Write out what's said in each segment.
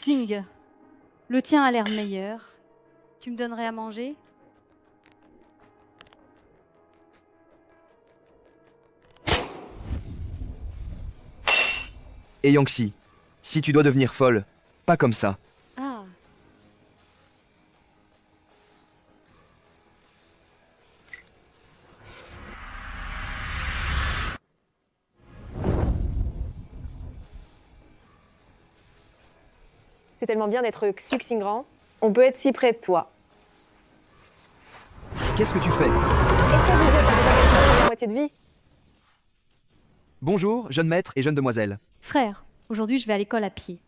Xing, le tien a l'air meilleur. Tu me donnerais à manger? Et Yangxi, si tu dois devenir folle, pas comme ça. Ah, C'est tellement bien d'être Xuxingran. On peut être si près de toi. Qu'est-ce que tu fais? Est-ce que vous êtes à la moitié de vie? Bonjour, jeune maître et jeune demoiselle. frère, aujourd'hui je vais à l'école à pied.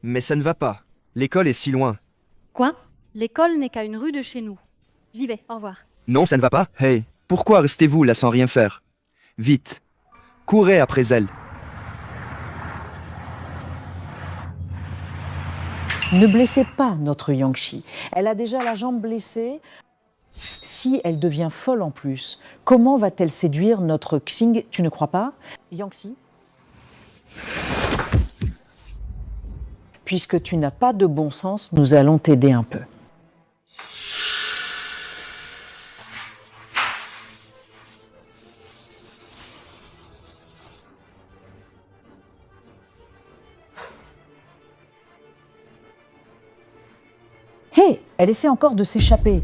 Mais ça ne va pas. L'école est si loin. Quoi? L'école n'est qu'à une rue de chez nous. J'y vais, au revoir. Non, ça ne va pas. Hey, pourquoi restez-vous là sans rien faire? Vite, courez après elle. Ne blessez pas notre Yangxi. Elle a déjà la jambe blessée. Si elle devient folle en plus, comment va-t-elle séduire notre Xing? Tu ne crois pas, Yangxi? Puisque tu n'as pas de bon sens, nous allons t'aider un peu. Hé, elle essaie encore de s'échapper.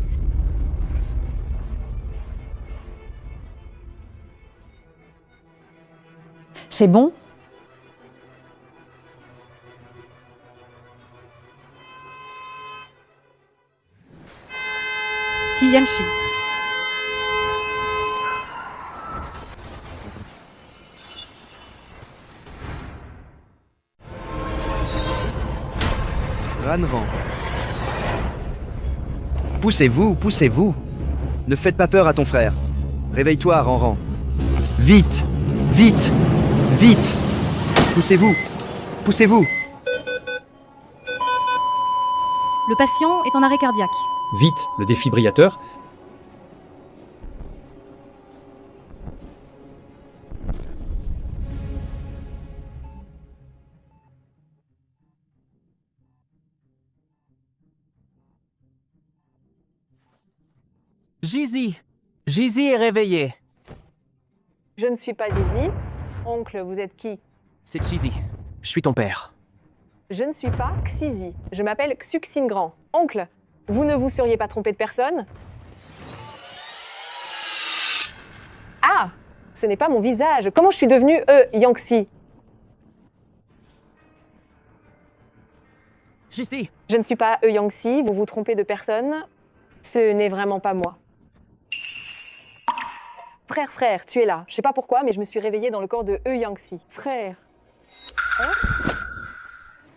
C'est bon? Qiyanshi. Ranran. Poussez-vous, poussez-vous. Ne faites pas peur à ton frère. Réveille-toi, Ranran. Vite, vite, vite. Poussez-vous, poussez-vous. Le patient est en arrêt cardiaque. Vite, le défibrillateur. Gizy! Gizy est réveillé. Je ne suis pas Gizy. Oncle, vous êtes qui? C'est Gizy. Je suis ton père. Je ne suis pas Xizi. Je m'appelle Xuxingran. Oncle, vous ne vous seriez pas trompé de personne? Ah! Ce n'est pas mon visage. Comment je suis devenue Yangxi? Gizy! Je ne suis pas Yangxi, vous vous trompez de personne. Ce n'est vraiment pas moi. Frère, tu es là. Je sais pas pourquoi, mais je me suis réveillée dans le corps de Yangxi. Frère.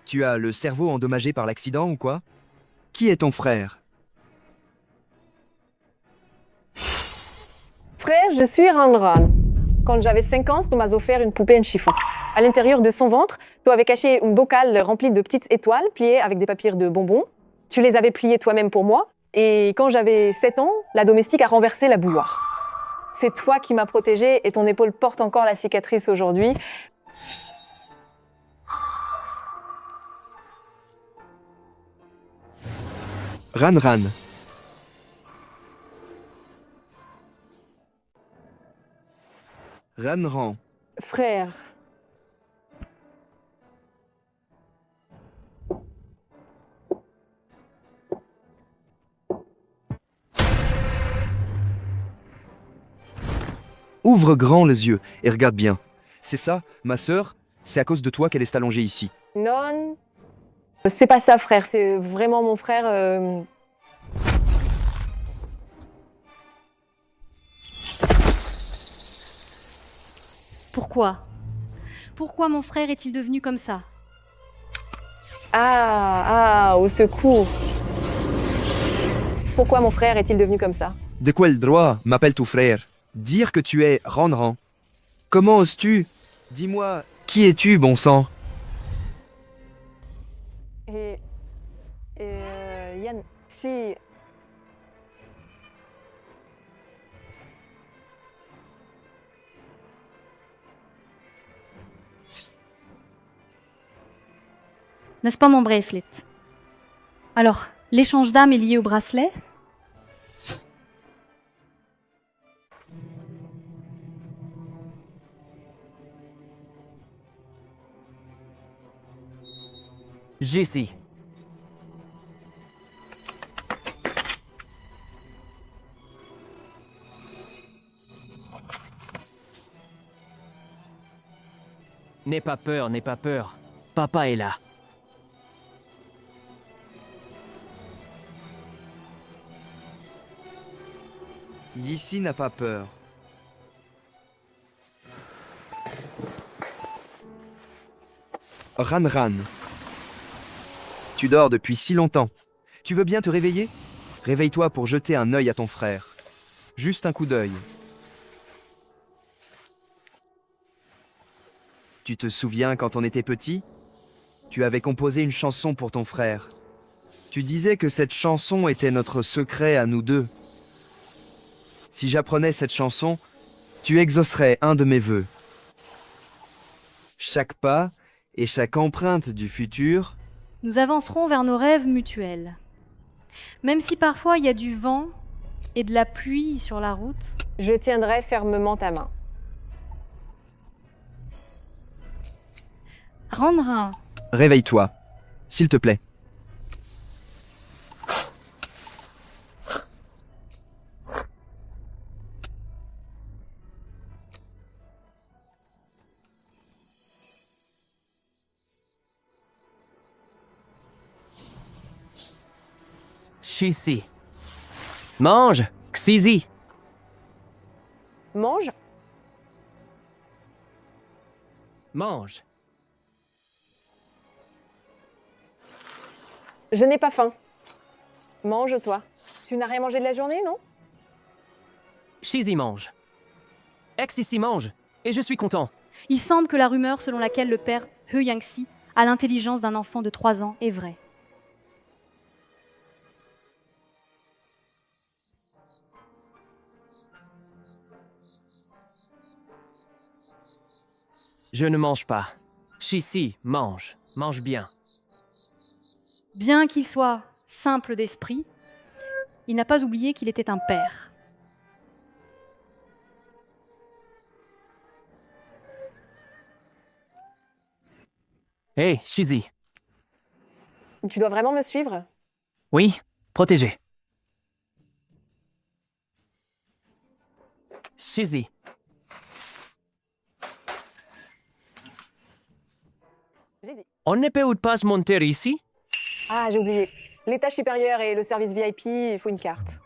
Tu as le cerveau endommagé par l'accident ou quoi? Qui est ton frère? Frère, je suis Ranran. Quand j'avais 5 ans, tu m'as offert une poupée en chiffon. À l'intérieur de son ventre, tu avais caché une bocal remplie de petites étoiles pliées avec des papiers de bonbons. Tu les avais pliées toi-même pour moi. Et quand j'avais 7 ans, la domestique a renversé la bouilloire. C'est toi qui m'as protégée et ton épaule porte encore la cicatrice aujourd'hui. Ranran. Ranran. Frère. Ouvre grand les yeux et regarde bien. C'est ça, ma sœur? C'est à cause de toi qu'elle est allongée ici. Non. C'est pas ça, frère. C'est vraiment mon frère. Pourquoi? Pourquoi mon frère est-il devenu comme ça? Au secours. Pourquoi mon frère est-il devenu comme ça? De quel droit m'appelle ton frère? Dire que tu es Ranran. Comment oses-tu? Dis-moi, qui es-tu, bon sang? Et Yann, si... N'est-ce pas mon bracelet? Alors, l'échange d'âme est lié au bracelet? JC. N'aie pas peur, n'aie pas peur. Papa est là. Yissi n'a pas peur. Ran. Tu dors depuis si longtemps. Tu veux bien te réveiller? Réveille-toi pour jeter un œil à ton frère. Juste un coup d'œil. Tu te souviens quand on était petit? Tu avais composé une chanson pour ton frère. Tu disais que cette chanson était notre secret à nous deux. Si j'apprenais cette chanson, tu exaucerais un de mes vœux. Chaque pas et chaque empreinte du futur, Nous avancerons vers nos rêves mutuels. Même si parfois il y a du vent et de la pluie sur la route, Je tiendrai fermement ta main. Randrin, réveille-toi, s'il te plaît. Shizi. Mange, Xizi. Mange. Mange. Je n'ai pas faim. Mange-toi. Tu n'as rien mangé de la journée, non? Shizi mange. Ex ici mange. Et je suis content. il semble que la rumeur selon laquelle le père He Yangxi a l'intelligence d'un enfant de 3 ans est vraie. Je ne mange pas. Shizi mange. Mange bien. Bien qu'il soit simple d'esprit, il n'a pas oublié qu'il était un père. Hé, Shizi. Tu dois vraiment me suivre? Oui, protégé. Shizi. Jésus. On ne peut pas monter ici? Ah, j'ai oublié. L'étage supérieur et le service VIP, il faut une carte.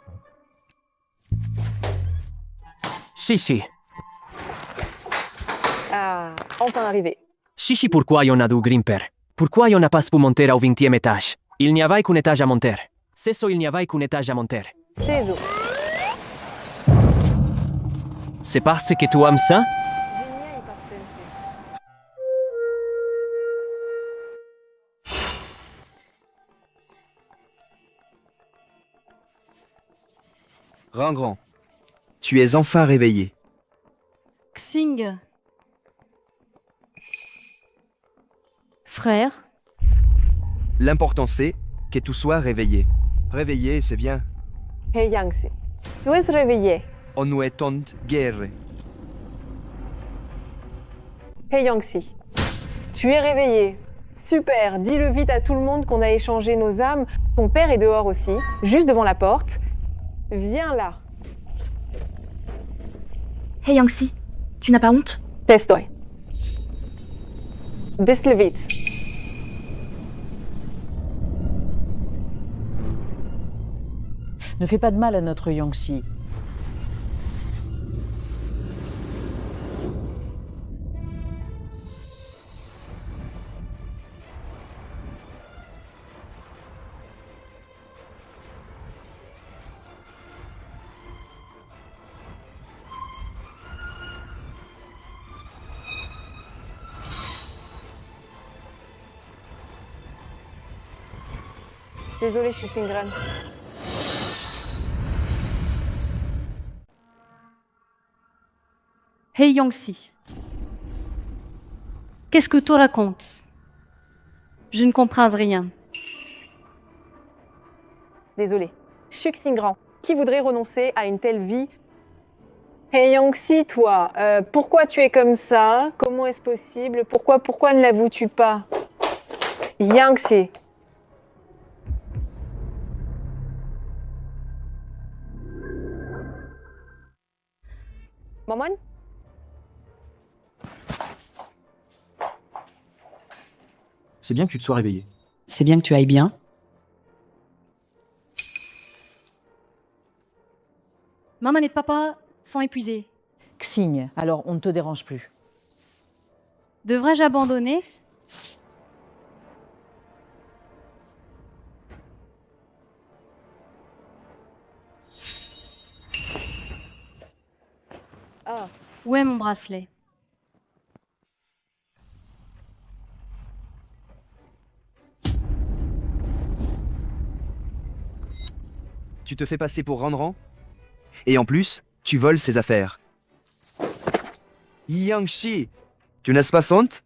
Shishi. Ah, enfin arrivé. Shishi, pourquoi on a du grimper? Pourquoi on n'a pas pu monter au 20e étage? Il n'y avait qu'un étage à monter. C'est ça, il n'y avait qu'un étage à monter. C'est zo. C'est parce que tu aimes ça? Génial, parce que Rangran, tu es enfin réveillé. Xing. Frère, L'important c'est que tu sois réveillé. Réveillé, c'est bien. Hey Yangxi. Tu es réveillé. On nous est en guerre. Hey Yangxi. Tu es réveillé. Super, dis-le vite à tout le monde qu'on a échangé nos âmes. Ton père est dehors aussi, juste devant la porte. Viens là. Hey Yangxi, tu n'as pas honte? Testoy. Desle vite. Ne fais pas de mal à notre Yangxi. Désolée, je suis Singran. He Yangxi. Qu'est-ce que tu racontes? Je ne comprends rien. Désolé. Xuxingran, qui voudrait renoncer à une telle vie? Hey Yangxi, toi, pourquoi tu es comme ça? Comment est-ce possible? Pourquoi ne l'avoues-tu pas? Yangxi. Maman? C'est bien que tu te sois réveillé. C'est bien que tu ailles bien. Maman et papa sont épuisés. Xing, alors on ne te dérange plus. Devrais-je abandonner? Ah, Où est mon bracelet? Tu te fais passer pour Ranran? Et en plus, tu voles ses affaires. Yangshi, tu n'as pas honte?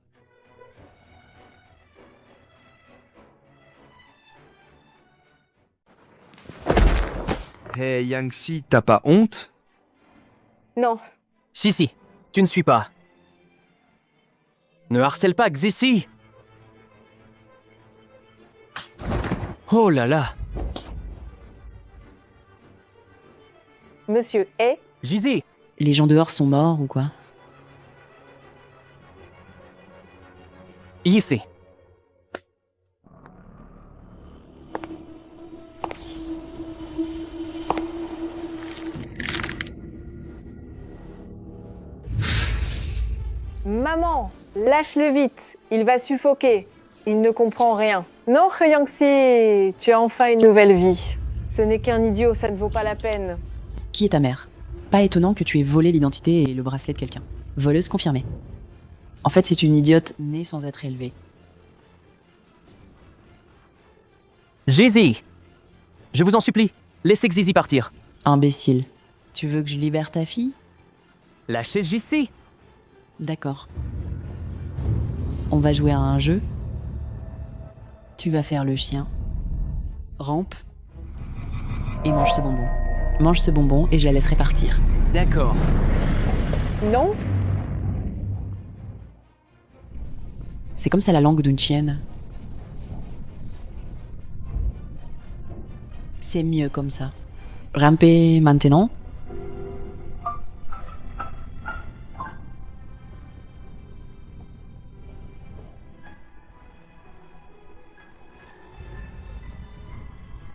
Hey Yangshi, t'as pas honte? non. Shizi, tu ne suis pas. Ne harcèle pas Xisi. Oh là là. Monsieur est... Jizi, Les gens dehors sont morts ou quoi? ici. Maman, lâche-le vite, il va suffoquer. Il ne comprend rien. Non, Yangxi, tu as enfin une nouvelle vie. Ce n'est qu'un idiot, ça ne vaut pas la peine. Qui est ta mère? Pas étonnant que tu aies volé l'identité et le bracelet de quelqu'un. Voleuse confirmée. En fait, c'est une idiote née sans être élevée. Jizi, je vous en supplie, laissez Xizi partir. Imbécile. Tu veux que je libère ta fille? Lâchez Jizi. D'accord. On va jouer à un jeu. Tu vas faire le chien. Rampe. Et mange ce bonbon. Mange ce bonbon et je la laisserai partir. D'accord. Non? C'est comme ça la langue d'une chienne. C'est mieux comme ça. Ramper maintenant.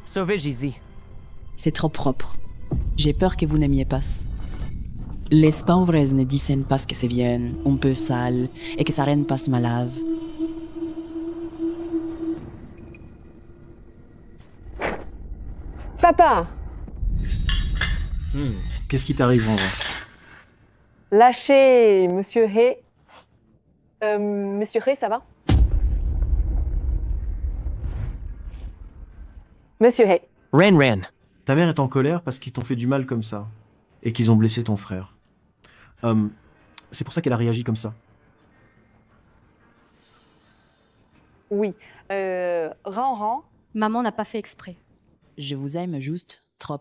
Sauvez Jizi. C'est trop propre. J'ai peur que vous n'aimiez pas. Les pauvres ne disent pas que c'est bien, un peu sale, et que ça rend pas malade. Papa, Qu'est-ce qui t'arrive, Ranran? lâchez Monsieur He. Monsieur He, ça va? Monsieur He, Ren Ren. Ta mère est en colère parce qu'ils t'ont fait du mal comme ça. Et qu'ils ont blessé ton frère. C'est pour ça qu'elle a réagi comme ça. oui. Ranran, Maman n'a pas fait exprès. Je vous aime juste trop.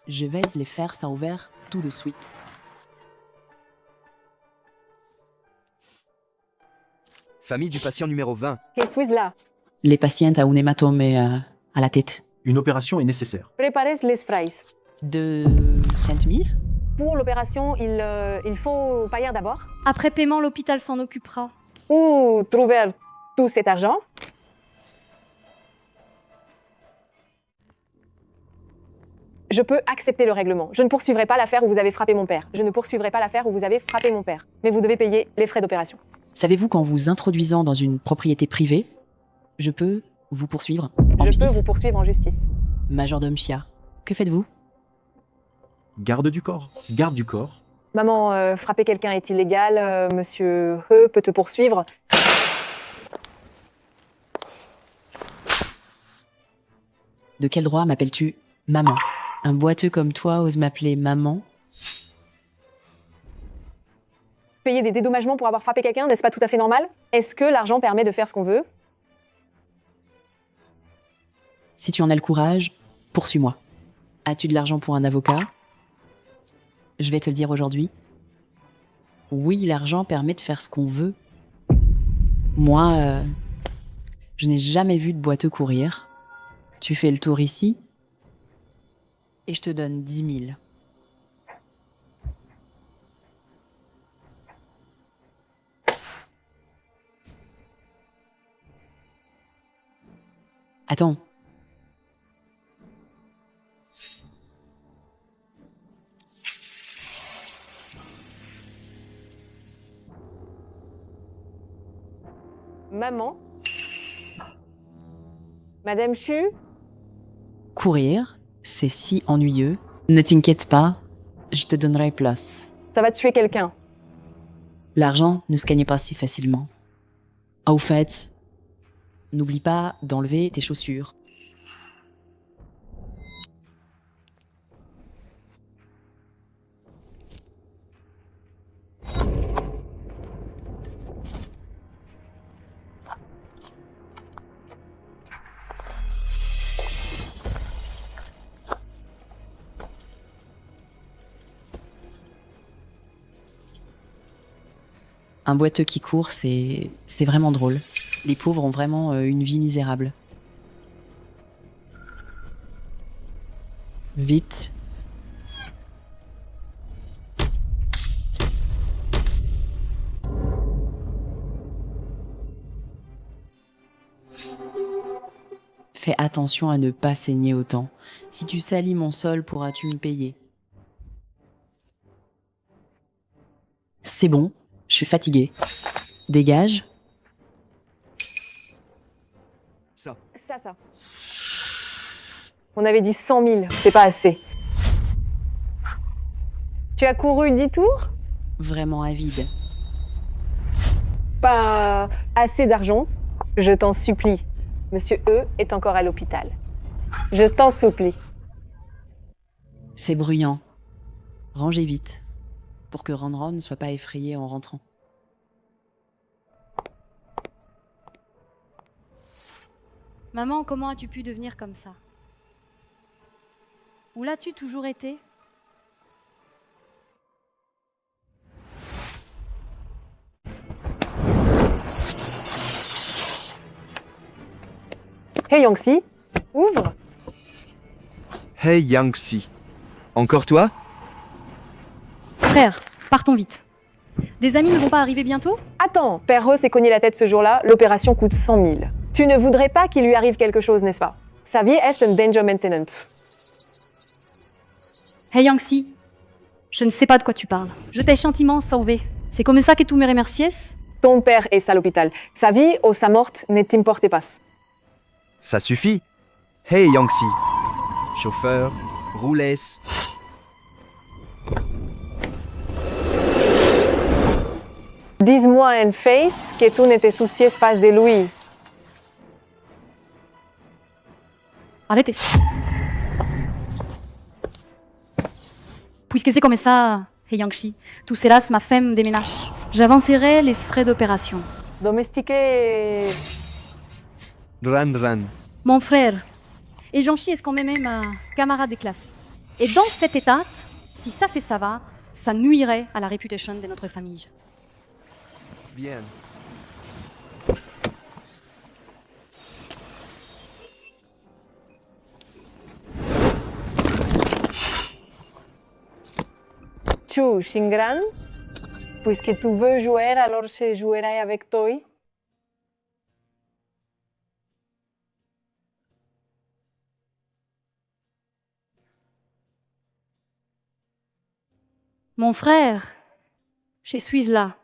Je vais les faire ça ouvert tout de suite. Famille du patient numéro 20. que suis là? Les patientes ont un hématome à la tête. Une opération est nécessaire. Préparez les sprays. De 5000? Pour l'opération, il faut payer d'abord. Après paiement, l'hôpital s'en occupera. Où trouver tout cet argent? Je peux accepter le règlement. Je ne poursuivrai pas l'affaire où vous avez frappé mon père. Je ne poursuivrai pas l'affaire où vous avez frappé mon père. Mais vous devez payer les frais d'opération. Savez-vous qu'en vous introduisant dans une propriété privée, je peux vous poursuivre en Je justice? peux vous poursuivre en justice. Majordome Chia, que faites-vous? Garde du corps. Garde du corps. Maman, frapper quelqu'un est illégal. Monsieur He peut te poursuivre. De quel droit m'appelles-tu maman? Un boiteux comme toi ose m'appeler maman? payer des dédommagements pour avoir frappé quelqu'un, n'est-ce pas tout à fait normal? Est-ce que l'argent permet de faire ce qu'on veut? Si tu en as le courage, poursuis-moi. As-tu de l'argent pour un avocat? Je vais te le dire aujourd'hui. Oui, l'argent permet de faire ce qu'on veut. Moi, je n'ai jamais vu de boiteux courir. Tu fais le tour ici et je te donne 10 000. Attends. Maman? Madame Chu? Courir, c'est si ennuyeux. Ne t'inquiète pas, je te donnerai place. Ça va tuer quelqu'un. L'argent ne se gagne pas si facilement. Ah, au fait, n'oublie pas d'enlever tes chaussures. Un boiteux qui court, c'est vraiment drôle. Les pauvres ont vraiment une vie misérable. Vite. Fais attention à ne pas saigner autant. Si tu salis mon sol, pourras-tu me payer? C'est bon. Je suis fatiguée. Dégage. Ça. Ça. On avait dit 100 000, c'est pas assez. Tu as couru 10 tours? Vraiment avide. Pas assez d'argent. Je t'en supplie. Monsieur E est encore à l'hôpital. Je t'en supplie. C'est bruyant. Rangez vite, pour que Ron ne soit pas effrayé en rentrant. Maman, comment as-tu pu devenir comme ça? Où l'as-tu toujours été? Hey Yangtze, ouvre. Hey Yangtze. Encore toi? Frère, partons vite. Des amis ne vont pas arriver bientôt? Attends, Père He s'est cogné la tête ce jour-là, l'opération coûte 100 000. Tu ne voudrais pas qu'il lui arrive quelque chose, n'est-ce pas? Sa vie est un danger maintenant. Hey Yangtze, je ne sais pas de quoi tu parles. Je t'ai gentiment sauvé. C'est comme ça que tu me remercies? Ton père est à l'hôpital. Sa vie ou sa morte ne t'importe pas. Ça suffit. Hey Yangtze. Chauffeur, roulesse. Dis-moi en face que tu ne te soucies pas de lui. Arrêtez. Puisque c'est comme ça, Hey Yangtze, tu seras ma femme de ménage. J'avancerai les frais d'opération. Domestiqué. Ran. Mon frère, et Yangtze est quand même ma camarade de classe. Et dans cet état, si ça va, ça nuirait à la réputation de notre famille. Bien. Tu, Shingran, puisque tu veux jouer, alors je jouerai avec toi. Mon frère, je suis là.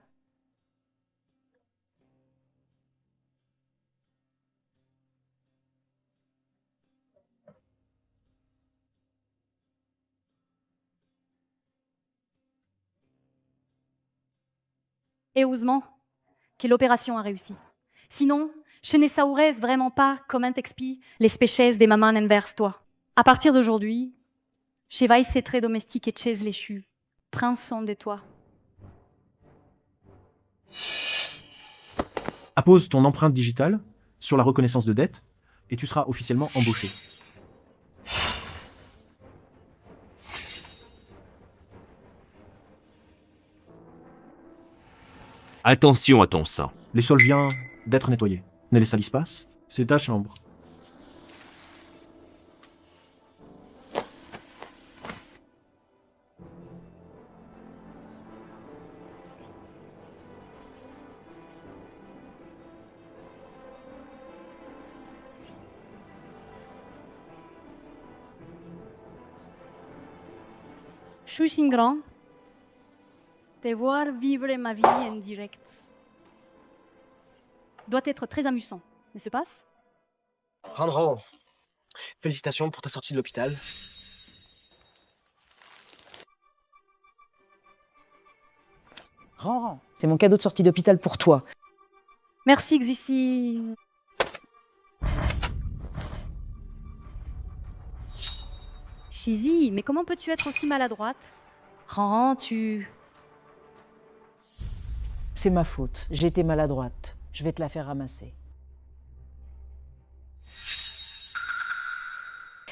Et heureusement que l'opération a réussi. Sinon, je ne saurais vraiment pas comment t'expliquer les péchés des mamans envers toi. À partir d'aujourd'hui, je vais être très domestique et chez les chus. Prends soin de toi. Appose ton empreinte digitale sur la reconnaissance de dette et tu seras officiellement embauché. Attention à ton sang. Les sols viennent d'être nettoyés. Ne les salisse pas. C'est ta chambre. Je suis grand. Te voir vivre ma vie en direct doit être très amusant, n'est-ce pas? Ranran, félicitations pour ta sortie de l'hôpital. Ran, c'est mon cadeau de sortie d'hôpital pour toi. Merci, Xissi. Shizi, mais comment peux-tu être aussi maladroite? Ran, tu... C'est ma faute, j'ai été maladroite. Je vais te la faire ramasser.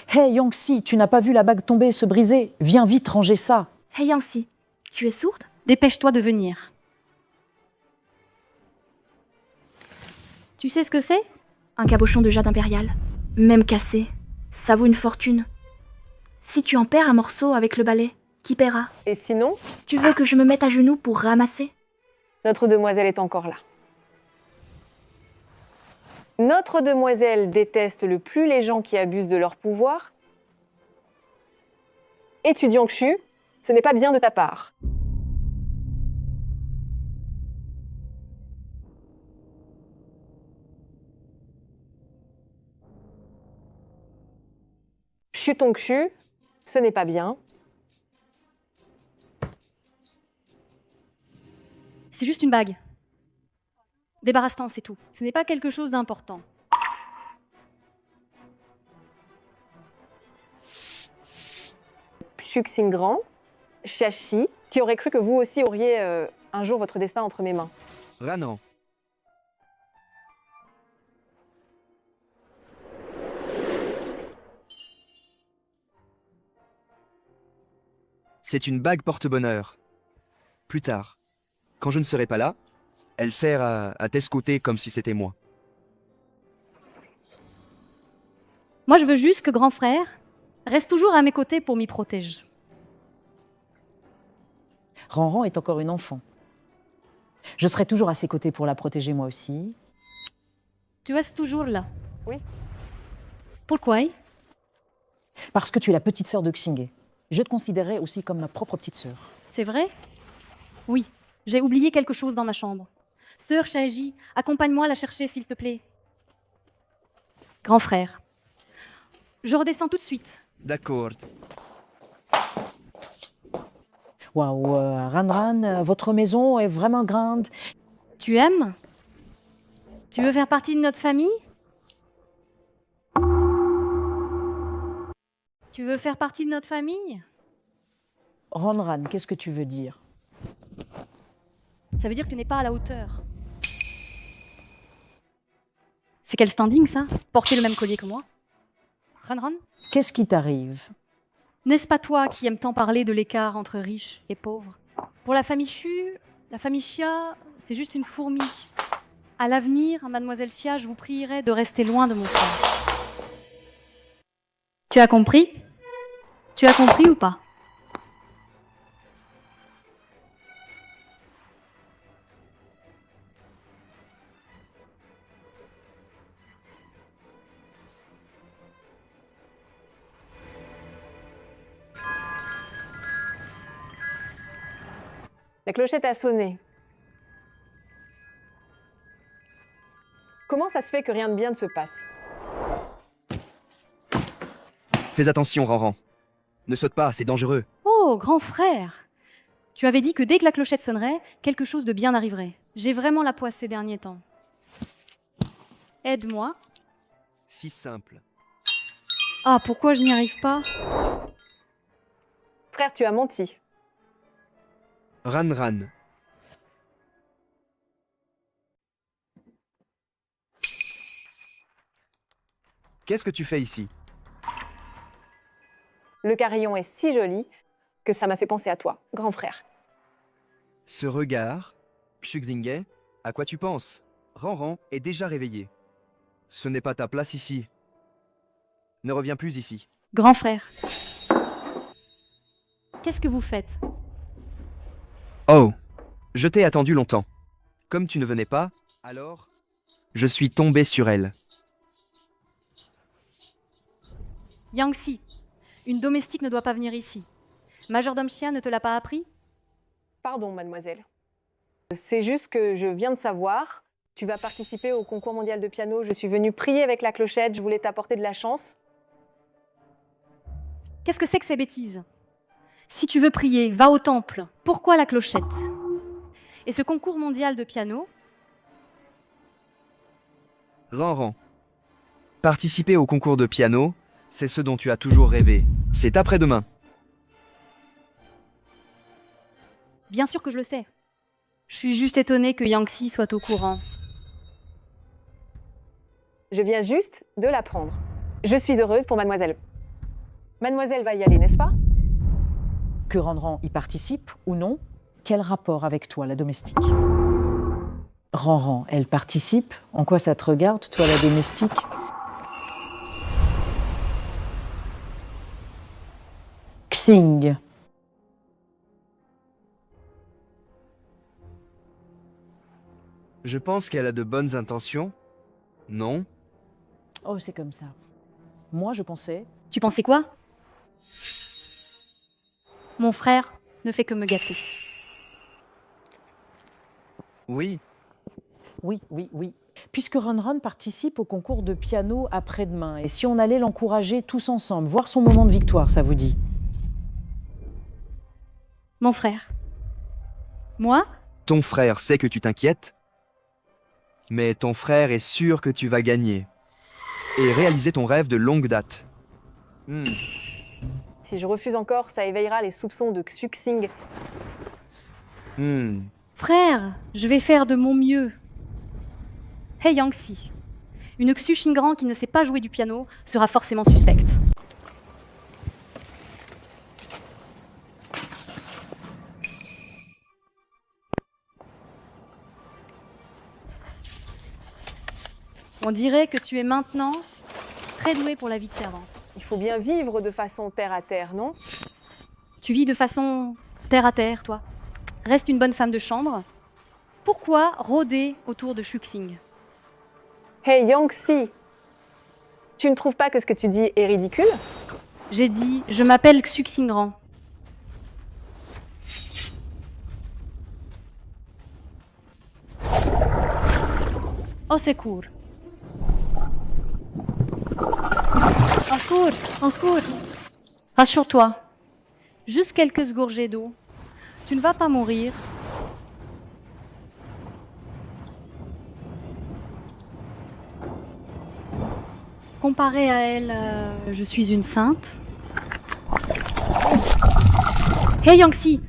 Hey Yangxi, tu n'as pas vu la bague tomber et se briser? Viens vite ranger ça. Hey Yangxi, tu es sourde? Dépêche-toi de venir. Tu sais ce que c'est? Un cabochon de jade impérial. Même cassé. Ça vaut une fortune. Si tu en perds un morceau avec le balai, qui paiera? Et sinon, Tu veux que je me mette à genoux pour ramasser? notre demoiselle est encore là. Notre demoiselle déteste le plus les gens qui abusent de leur pouvoir. Étudiant Xu, ce n'est pas bien de ta part. Chutong Xu, ce n'est pas bien. C'est juste une bague. Débarrasse-t'en, c'est tout. Ce n'est pas quelque chose d'important. Xuxingrand, Xiaxi, qui aurait cru que vous aussi auriez un jour votre destin entre mes mains. Ranran. C'est une bague porte-bonheur. Plus tard, quand je ne serai pas là, elle sert à t'escouter comme si c'était moi. Moi, je veux juste que grand frère reste toujours à mes côtés pour m'y protéger. Ran est encore une enfant. Je serai toujours à ses côtés pour la protéger moi aussi. Tu es toujours là. Oui. Pourquoi? Parce que tu es la petite sœur de Xingé. Je te considérais aussi comme ma propre petite sœur. C'est vrai? Oui, j'ai oublié quelque chose dans ma chambre. Sœur Shaiji, accompagne-moi la chercher, s'il te plaît. Grand frère, je redescends tout de suite. D'accord. Waouh, Ranran, votre maison est vraiment grande. Tu aimes? Tu veux faire partie de notre famille? Tu veux faire partie de notre famille? Ranran, qu'est-ce que tu veux dire? Ça veut dire que tu n'es pas à la hauteur. C'est quel standing, ça? Porter le même collier que moi? Ranran? Qu'est-ce qui t'arrive? N'est-ce pas toi qui aimes tant parler de l'écart entre riches et pauvres? Pour la famille Chu, la famille Xia, c'est juste une fourmi. À l'avenir, mademoiselle Xia, je vous prierai de rester loin de mon frère. Tu as compris? Tu as compris ou pas? La clochette a sonné. Comment ça se fait que rien de bien ne se passe? Fais attention, Ranran. Ne saute pas, c'est dangereux. Oh, grand frère! Tu avais dit que dès que la clochette sonnerait, quelque chose de bien arriverait. J'ai vraiment la poisse ces derniers temps. Aide-moi. Si simple. Ah, pourquoi je n'y arrive pas? Frère, tu as menti. Ranran. Qu'est-ce que tu fais ici? Le carillon est si joli que ça m'a fait penser à toi, grand frère. Ce regard, Xuxinghe, à quoi tu penses? Ranran est déjà réveillé. Ce n'est pas ta place ici. Ne reviens plus ici. Grand frère. Qu'est-ce que vous faites? Oh, je t'ai attendu longtemps. Comme tu ne venais pas, alors, je suis tombé sur elle. Yangxi, une domestique ne doit pas venir ici. Majordome Xia ne te l'a pas appris? Pardon, mademoiselle. C'est juste que je viens de savoir, tu vas participer au concours mondial de piano. Je suis venue prier avec la clochette, je voulais t'apporter de la chance. Qu'est-ce que c'est que ces bêtises? Si tu veux prier, va au temple. Pourquoi la clochette? Et ce concours mondial de piano? Ranran. Participer au concours de piano, c'est ce dont tu as toujours rêvé. C'est après-demain. Bien sûr que je le sais. Je suis juste étonnée que Yangxi soit au courant. Je viens juste de l'apprendre. Je suis heureuse pour mademoiselle. Mademoiselle va y aller, n'est-ce pas? Que Ranran y participe ou non, quel rapport avec toi, la domestique? Ranran, elle participe? En quoi ça te regarde, toi, la domestique? Xing. Je pense qu'elle a de bonnes intentions. Non? Oh, c'est comme ça. Moi, je pensais... Tu pensais quoi? Mon frère ne fait que me gâter. Oui. Oui. Puisque Runrun participe au concours de piano après-demain, et si on allait l'encourager tous ensemble, voir son moment de victoire, ça vous dit? Mon frère. Moi? Ton frère sait que tu t'inquiètes, mais ton frère est sûr que tu vas gagner et réaliser ton rêve de longue date. Si je refuse encore, ça éveillera les soupçons de Xuxing. Frère, je vais faire de mon mieux. Hey Yangxi, une Xu Xingran qui ne sait pas jouer du piano sera forcément suspecte. On dirait que tu es maintenant très douée pour la vie de servante. Il faut bien vivre de façon terre à terre, non? Tu vis de façon terre à terre, toi. Reste une bonne femme de chambre. Pourquoi rôder autour de Xuxing? Hey Yangxi, tu ne trouves pas que ce que tu dis est ridicule? J'ai dit, je m'appelle Xuxingran. Au secours. Au secours, au secours. Rassure-toi. Juste quelques gorgées d'eau. Tu ne vas pas mourir. Comparée à elle, je suis une sainte. Hey Yangxi,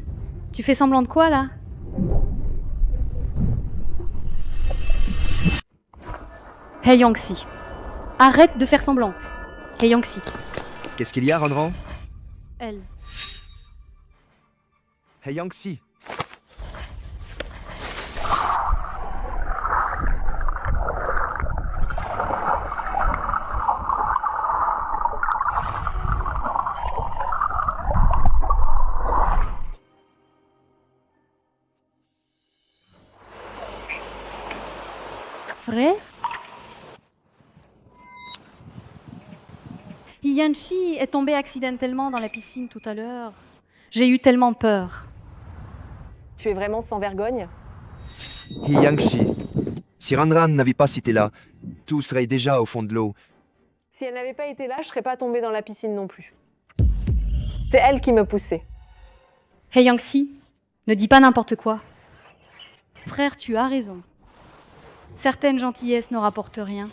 tu fais semblant de quoi là? Hey Yangxi, arrête de faire semblant. Hey Yangxi. Qu'est-ce qu'il y a, Ranran? Elle. Hey Yangxi. Vrai? Yanchi est tombé accidentellement dans la piscine tout à l'heure. J'ai eu tellement peur. Tu es vraiment sans vergogne? Yangxi. Si Ranran n'avait pas été là, tout serait déjà au fond de l'eau. Si elle n'avait pas été là, je serais pas tombée dans la piscine non plus. C'est elle qui me poussait. Hey Yangxi, ne dis pas n'importe quoi. Frère, tu as raison. Certaines gentillesses ne rapportent rien.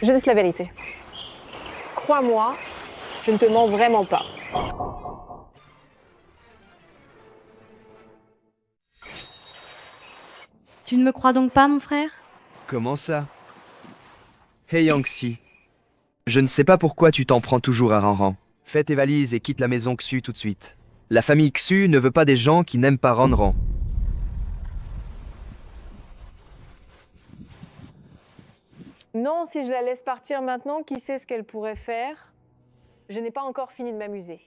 Je dis la vérité. Crois-moi, je ne te mens vraiment pas. Tu ne me crois donc pas, mon frère? Comment ça? Hey Yangxi, je ne sais pas pourquoi tu t'en prends toujours à Ranran. Fais tes valises et quitte la maison Xu tout de suite. La famille Xu ne veut pas des gens qui n'aiment pas Ranran. Non, si je la laisse partir maintenant, qui sait ce qu'elle pourrait faire? Je n'ai pas encore fini de m'amuser.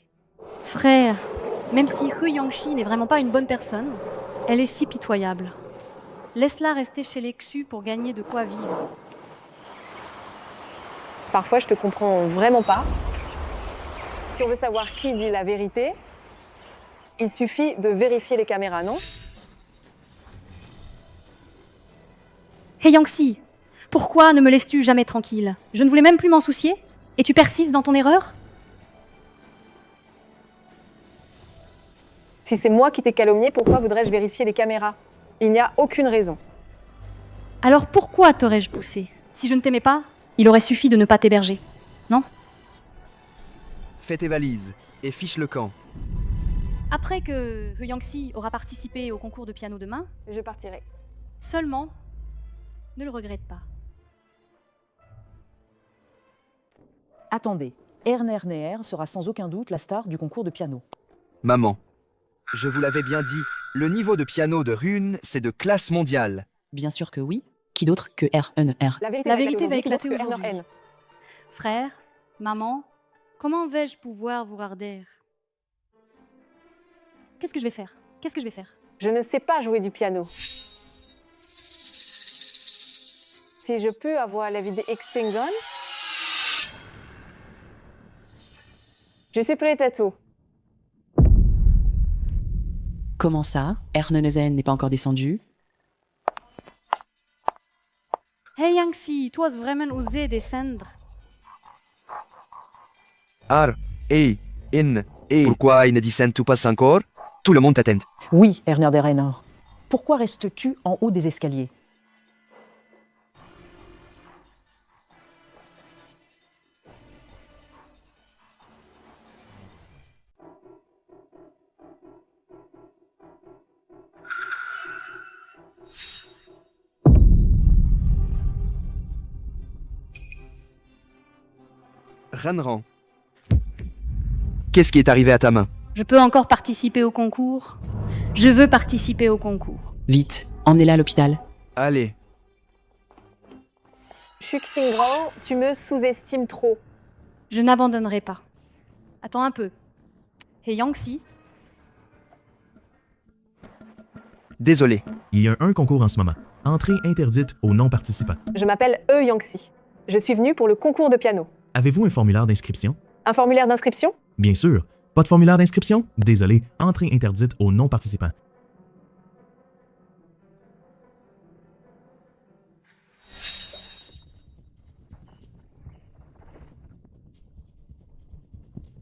Frère, même si Hu Yangxi n'est vraiment pas une bonne personne, elle est si pitoyable. Laisse-la rester chez les Xu pour gagner de quoi vivre. Parfois, je te comprends vraiment pas. Si on veut savoir qui dit la vérité, il suffit de vérifier les caméras, non? Hey Yangxi, pourquoi ne me laisses-tu jamais tranquille? Je ne voulais même plus m'en soucier, et tu persistes dans ton erreur? Si c'est moi qui t'ai calomnié, pourquoi voudrais-je vérifier les caméras? Il n'y a aucune raison. Alors pourquoi t'aurais-je poussé? Si je ne t'aimais pas, il aurait suffi de ne pas t'héberger, non? Fais tes valises et fiche le camp. Après que Hu Yangxi aura participé au concours de piano demain, Je partirai. seulement, ne le regrette pas. Attendez, Erner Neher sera sans aucun doute la star du concours de piano. Maman, je vous l'avais bien dit, le niveau de piano de Rune, c'est de classe mondiale. Bien sûr que oui. Qui d'autre que RNR? La La vérité va éclater qui d'autre que aujourd'hui. NRN? Frère, maman, comment vais-je pouvoir vous rader? Qu'est-ce que je vais faire? Qu'est-ce que je vais faire? Je ne sais pas jouer du piano. Si je peux avoir l'avis de Xingon? Je suis prête à tout. Comment ça? Ernenesen n'est pas encore descendu? Hey Yangxi, tu as vraiment osé descendre. Pourquoi ils ne descendent pas encore? Tout le monde t'attend. Oui, Erner Derener. Pourquoi restes-tu en haut des escaliers? Ranran. Qu'est-ce qui est arrivé à ta main? Je peux encore participer au concours. Je veux participer au concours. Vite, emmenez-la à l'hôpital. Allez, Xingran, tu me sous-estimes trop. Je n'abandonnerai pas. Attends un peu. Hey Yangxi, désolé. Il y a un concours en ce moment. Entrée interdite aux non-participants. Je m'appelle Yangxi. Je suis venue pour le concours de piano. Avez-vous un formulaire d'inscription? Un formulaire d'inscription? Bien sûr. Pas de formulaire d'inscription? Désolé, entrée interdite aux non-participants.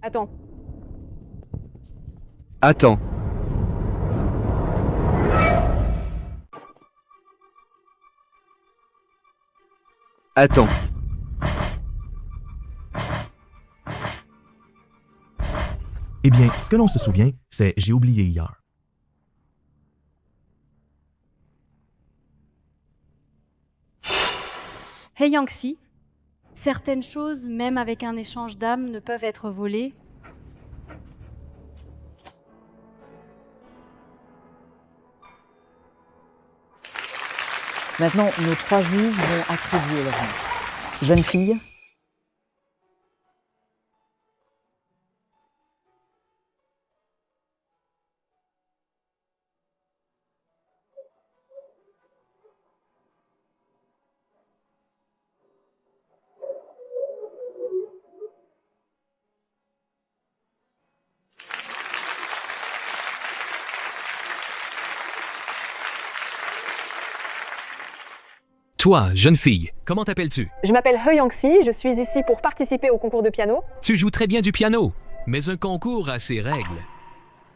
Attends. Attends. Attends. Eh bien, ce que l'on se souvient, c'est j'ai oublié hier. Hey Yangxi, certaines choses, même avec un échange d'âme, ne peuvent être volées. Maintenant, nos 3 juges vont attribuer leur note. Jeune fille, Toi, jeune fille, comment t'appelles-tu? Je m'appelle Yangxi, je suis ici pour participer au concours de piano. Tu joues très bien du piano, mais un concours a ses règles.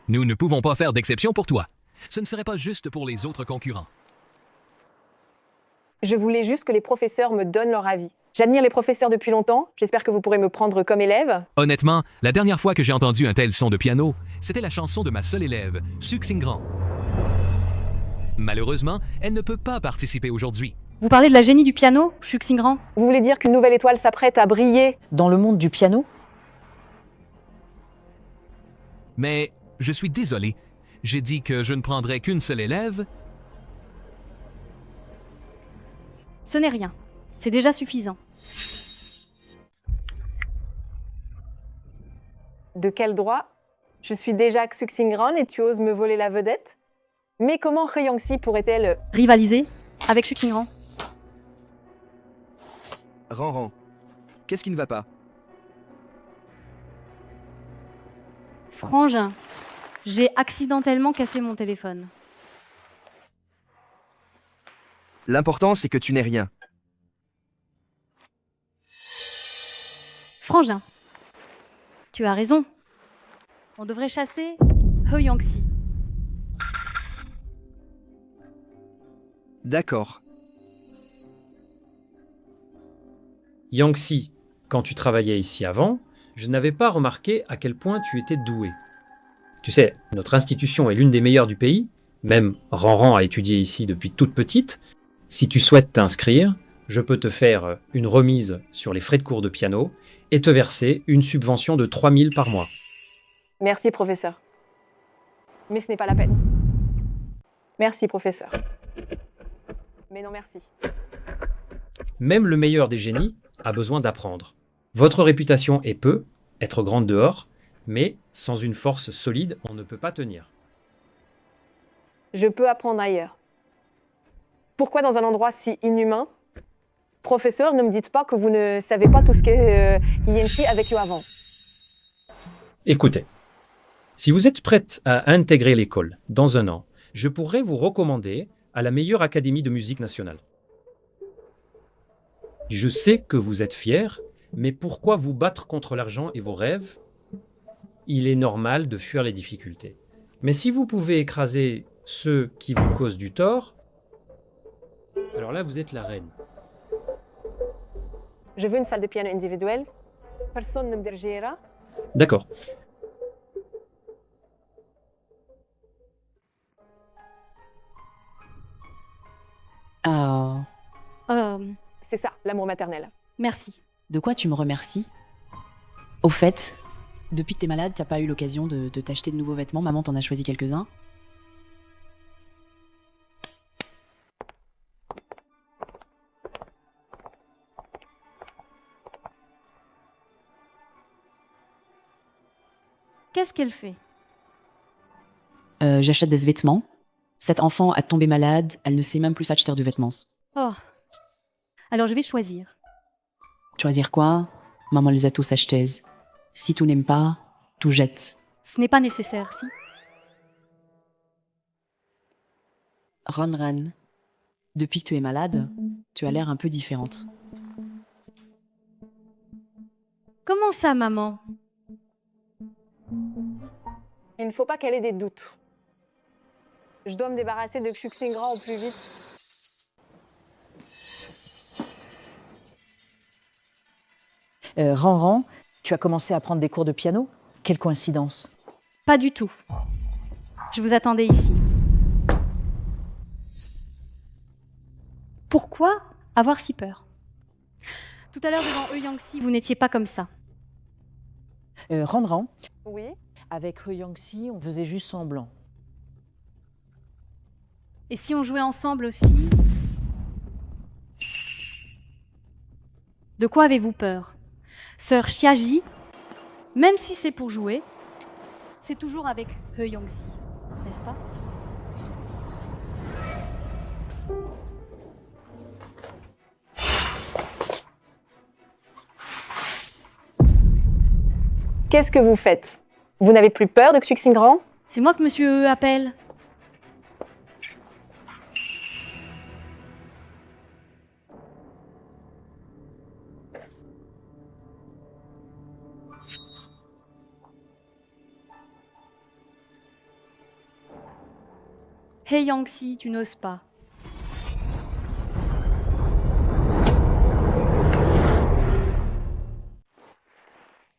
Nous ne pouvons pas faire d'exception pour toi. Ce ne serait pas juste pour les autres concurrents. Je voulais juste que les professeurs me donnent leur avis. J'admire les professeurs depuis longtemps, j'espère que vous pourrez me prendre comme élève. Honnêtement, la dernière fois que j'ai entendu un tel son de piano, c'était la chanson de ma seule élève, Xingran. Malheureusement, elle ne peut pas participer aujourd'hui. Vous parlez de la génie du piano, Xuxingran? Vous voulez dire qu'une nouvelle étoile s'apprête à briller Dans le monde du piano? Mais je suis désolé. J'ai dit que je ne prendrais qu'une seule élève. Ce n'est rien. C'est déjà suffisant. De quel droit? Je suis déjà Xuxingran et tu oses me voler la vedette? Mais comment He Yangxi pourrait-elle... Rivaliser avec Xuxingran? Ranran, qu'est-ce qui ne va pas? Frangin, j'ai accidentellement cassé mon téléphone. L'important, c'est que tu n'aies rien. Frangin, tu as raison. On devrait chasser He Yangxi. D'accord. Yangxi, quand tu travaillais ici avant, je n'avais pas remarqué à quel point tu étais doué. Tu sais, notre institution est l'une des meilleures du pays, même Ranran a étudié ici depuis toute petite. Si tu souhaites t'inscrire, je peux te faire une remise sur les frais de cours de piano et te verser une subvention de 3000 par mois. Merci, professeur. Mais ce n'est pas la peine. Merci, professeur. Mais non, merci. Même le meilleur des génies a besoin d'apprendre. Votre réputation est peu, être grande dehors, mais sans une force solide, on ne peut pas tenir. Je peux apprendre ailleurs. Pourquoi dans un endroit si inhumain? Professeur, ne me dites pas que vous ne savez pas tout ce qu'est Yangxi a vécu avant. Écoutez, si vous êtes prête à intégrer l'école dans un an, je pourrais vous recommander à la meilleure académie de musique nationale. Je sais que vous êtes fiers, mais pourquoi vous battre contre l'argent et vos rêves? Il est normal de fuir les difficultés. Mais si vous pouvez écraser ceux qui vous causent du tort, alors là, vous êtes la reine. Je veux une salle de piano individuelle. Personne ne me dérangera. D'accord. Ah, C'est ça, l'amour maternel. Merci. de quoi tu me remercies? Au fait, depuis que t'es malade, t'as pas eu l'occasion de t'acheter de nouveaux vêtements. Maman t'en a choisi quelques-uns. Qu'est-ce qu'elle fait? J'achète des vêtements. Cette enfant a tombé malade, elle ne sait même plus s'acheter de vêtements. Oh. Alors je vais choisir. Choisir quoi? Maman les a tous achetés. Si tu n'aimes pas, tout jette. Ce n'est pas nécessaire, si. Ran, depuis que tu es malade, tu as l'air un peu différente. Comment ça, maman? Il ne faut pas qu'elle ait des doutes. Je dois me débarrasser de Xuxingran au plus vite. Ranran, tu as commencé à prendre des cours de piano? Quelle coïncidence. Pas du tout. Je vous attendais ici. Pourquoi avoir si peur? Tout à l'heure, devant He Yangxi, vous n'étiez pas comme ça. Ranran, Oui. avec He Yangxi, on faisait juste semblant. Et si on jouait ensemble aussi? De quoi avez-vous peur? Sœur Xiaji, même si c'est pour jouer, c'est toujours avec He Yangxi, n'est-ce pas? Qu'est-ce que vous faites? Vous n'avez plus peur de Xuxingran? C'est moi que monsieur E appelle. He Yangxi, tu n'oses pas.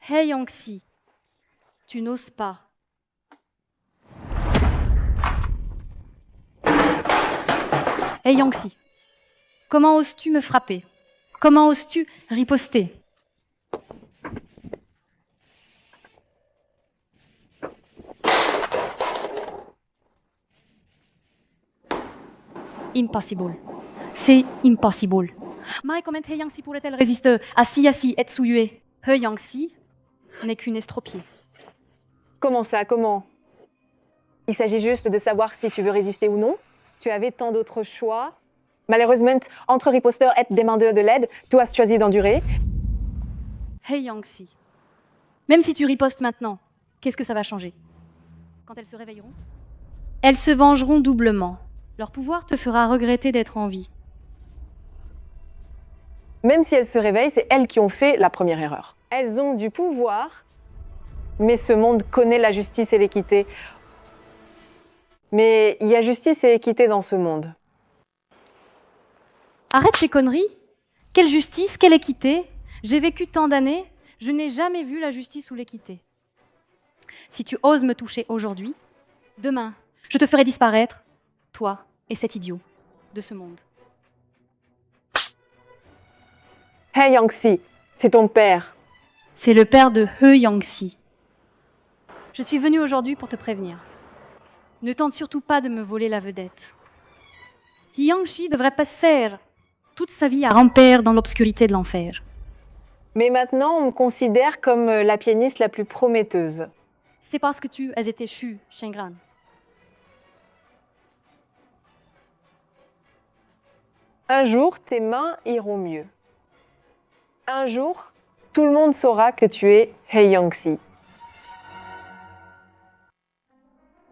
He Yangxi, tu n'oses pas. He Yangxi, Comment oses-tu me frapper? Comment oses-tu riposter? Impossible. C'est impossible. Mai, comment He Yangxi pourrait-elle résister à Siasi et Tsuyue? He Yangxi n'est qu'une estropiée. Comment ça, comment? Il s'agit juste de savoir si tu veux résister ou non. Tu avais tant d'autres choix. Malheureusement, entre riposteur et demandeur de l'aide, tu as choisi d'endurer. He Yangxi. Même si tu ripostes maintenant, qu'est-ce que ça va changer? Quand elles se réveilleront? Elles se vengeront doublement. Leur pouvoir te fera regretter d'être en vie. Même si elles se réveillent, c'est elles qui ont fait la première erreur. Elles ont du pouvoir, mais ce monde connaît la justice et l'équité. Mais il y a justice et équité dans ce monde. Arrête tes conneries. Quelle justice, quelle équité? J'ai vécu tant d'années, je n'ai jamais vu la justice ou l'équité. Si tu oses me toucher aujourd'hui, demain, je te ferai disparaître, toi et cet idiot, de ce monde. He Yangxi, c'est ton père. C'est le père de He Yangxi. Je suis venue aujourd'hui pour te prévenir. Ne tente surtout pas de me voler la vedette. He Yangxi devrait passer toute sa vie à ramper dans l'obscurité de l'enfer. Mais maintenant, on me considère comme la pianiste la plus prometteuse. C'est parce que tu as été Shu Shengran. Un jour, tes mains iront mieux. Un jour, tout le monde saura que tu es He Yangxi.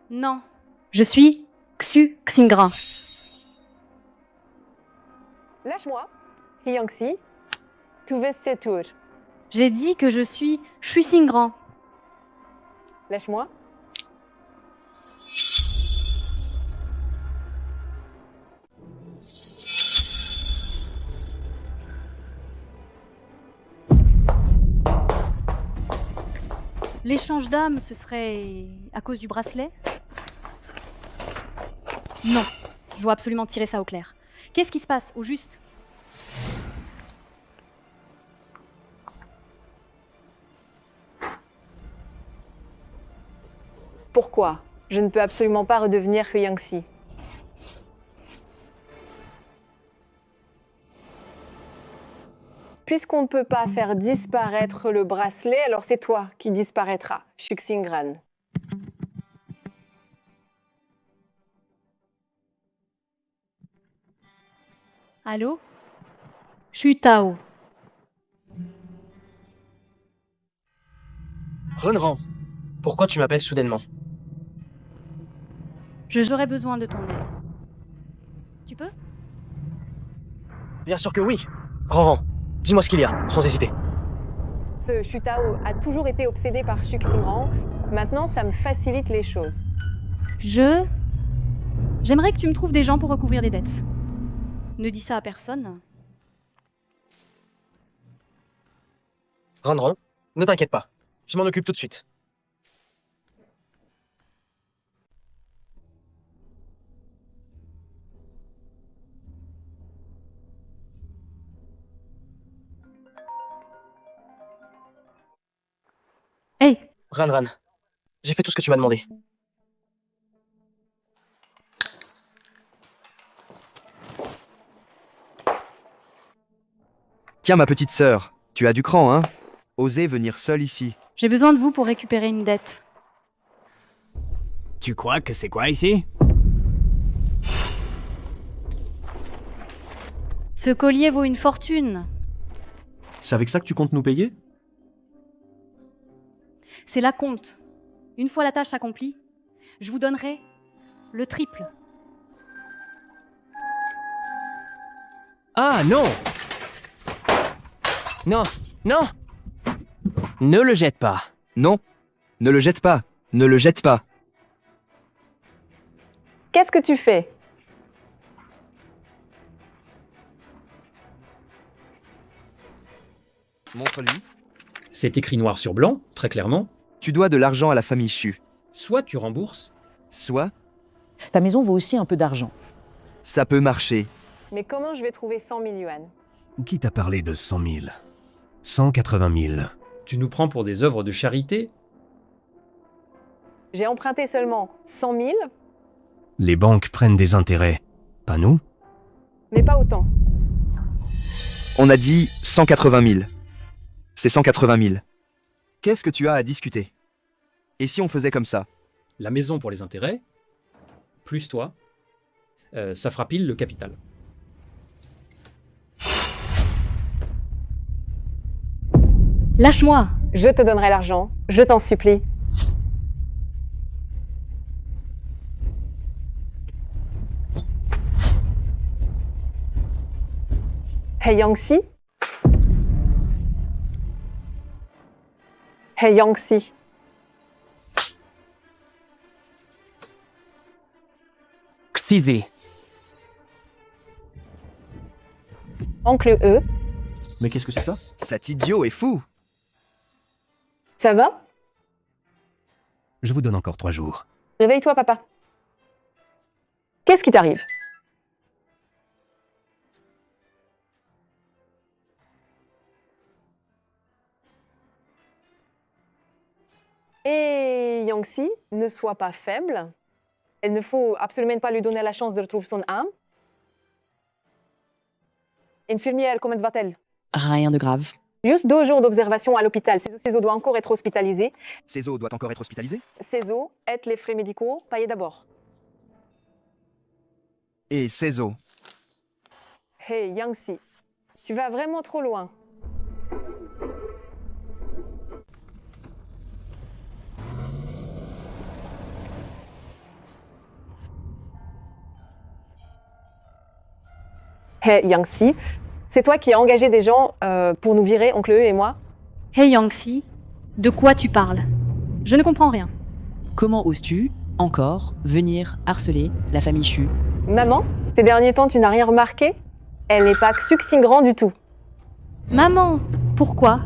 Non, je suis Xu Xingran. Lâche-moi, He Yangxi. Tu veux tes tours. J'ai dit que je suis Shu Xingran. Lâche-moi. L'échange d'âmes, ce serait à cause du bracelet? Non, je dois absolument tirer ça au clair. Qu'est-ce qui se passe, au juste? Pourquoi? Je ne peux absolument pas redevenir He Yangxi. Puisqu'on ne peut pas faire disparaître le bracelet, alors c'est toi qui disparaîtras, Shu Xingran. Allô? Shu Tao. Renran, pourquoi tu m'appelles soudainement? J'aurais besoin de ton aide. Tu peux? Bien sûr que oui. Renran, dis-moi ce qu'il y a, sans hésiter. Ce Shu Tao a toujours été obsédé par Shu Xingran. Maintenant, ça me facilite les choses. J'aimerais que tu me trouves des gens pour recouvrir des dettes. Ne dis ça à personne. Renran, ne t'inquiète pas. Je m'en occupe tout de suite. Hey! Ranran, j'ai fait tout ce que tu m'as demandé. Tiens, ma petite sœur, tu as du cran, hein? Osez venir seule ici. J'ai besoin de vous pour récupérer une dette. Tu crois que c'est quoi ici? Ce collier vaut une fortune. C'est avec ça que tu comptes nous payer? C'est la compte. Une fois la tâche accomplie, je vous donnerai le triple. Ah non! Non, non! Ne le jette pas. Non, ne le jette pas, ne le jette pas. Qu'est-ce que tu fais? Montre-lui. C'est écrit noir sur blanc, très clairement. Tu dois de l'argent à la famille Shu. Soit tu rembourses, Soit, Ta maison vaut aussi un peu d'argent. ça peut marcher. Mais comment je vais trouver 100 000 yuan? Qui t'a parlé de 100 000 180 000. Tu nous prends pour des œuvres de charité? J'ai emprunté seulement 100 000, Les banques prennent des intérêts. Pas nous? mais pas autant. On a dit 180 000. C'est 180 000. Qu'est-ce que tu as à discuter? Et si on faisait comme ça? La maison pour les intérêts, plus toi, ça fera pile le capital. Lâche-moi. Je te donnerai l'argent, je t'en supplie. Hey Yangxi. Hey Yangxi. Xizi. Oncle E, Mais qu'est-ce que c'est que ça? Cet idiot est fou! ça va? Je vous donne encore 3 jours. Réveille-toi, papa. Qu'est-ce qui t'arrive? Et Yangxi, ne sois pas faible. Il ne faut absolument pas lui donner la chance de retrouver son âme. Infirmière, comment va-t-elle? Rien de grave. Juste 2 jours d'observation à l'hôpital. Cézo doit encore être hospitalisé. Cézo doit encore être hospitalisé? Cézo aide les frais médicaux payés d'abord. Et Cézo? Hey Yangxi, tu vas vraiment trop loin. Hey Yangxi, c'est toi qui as engagé des gens pour nous virer, oncle E et moi? Hey Yangxi, de quoi tu parles? Je ne comprends rien. Comment oses-tu, encore, venir harceler la famille Chu? Maman, ces derniers temps, tu n'as rien remarqué? Elle n'est pas Xuxingran du tout. Maman, pourquoi?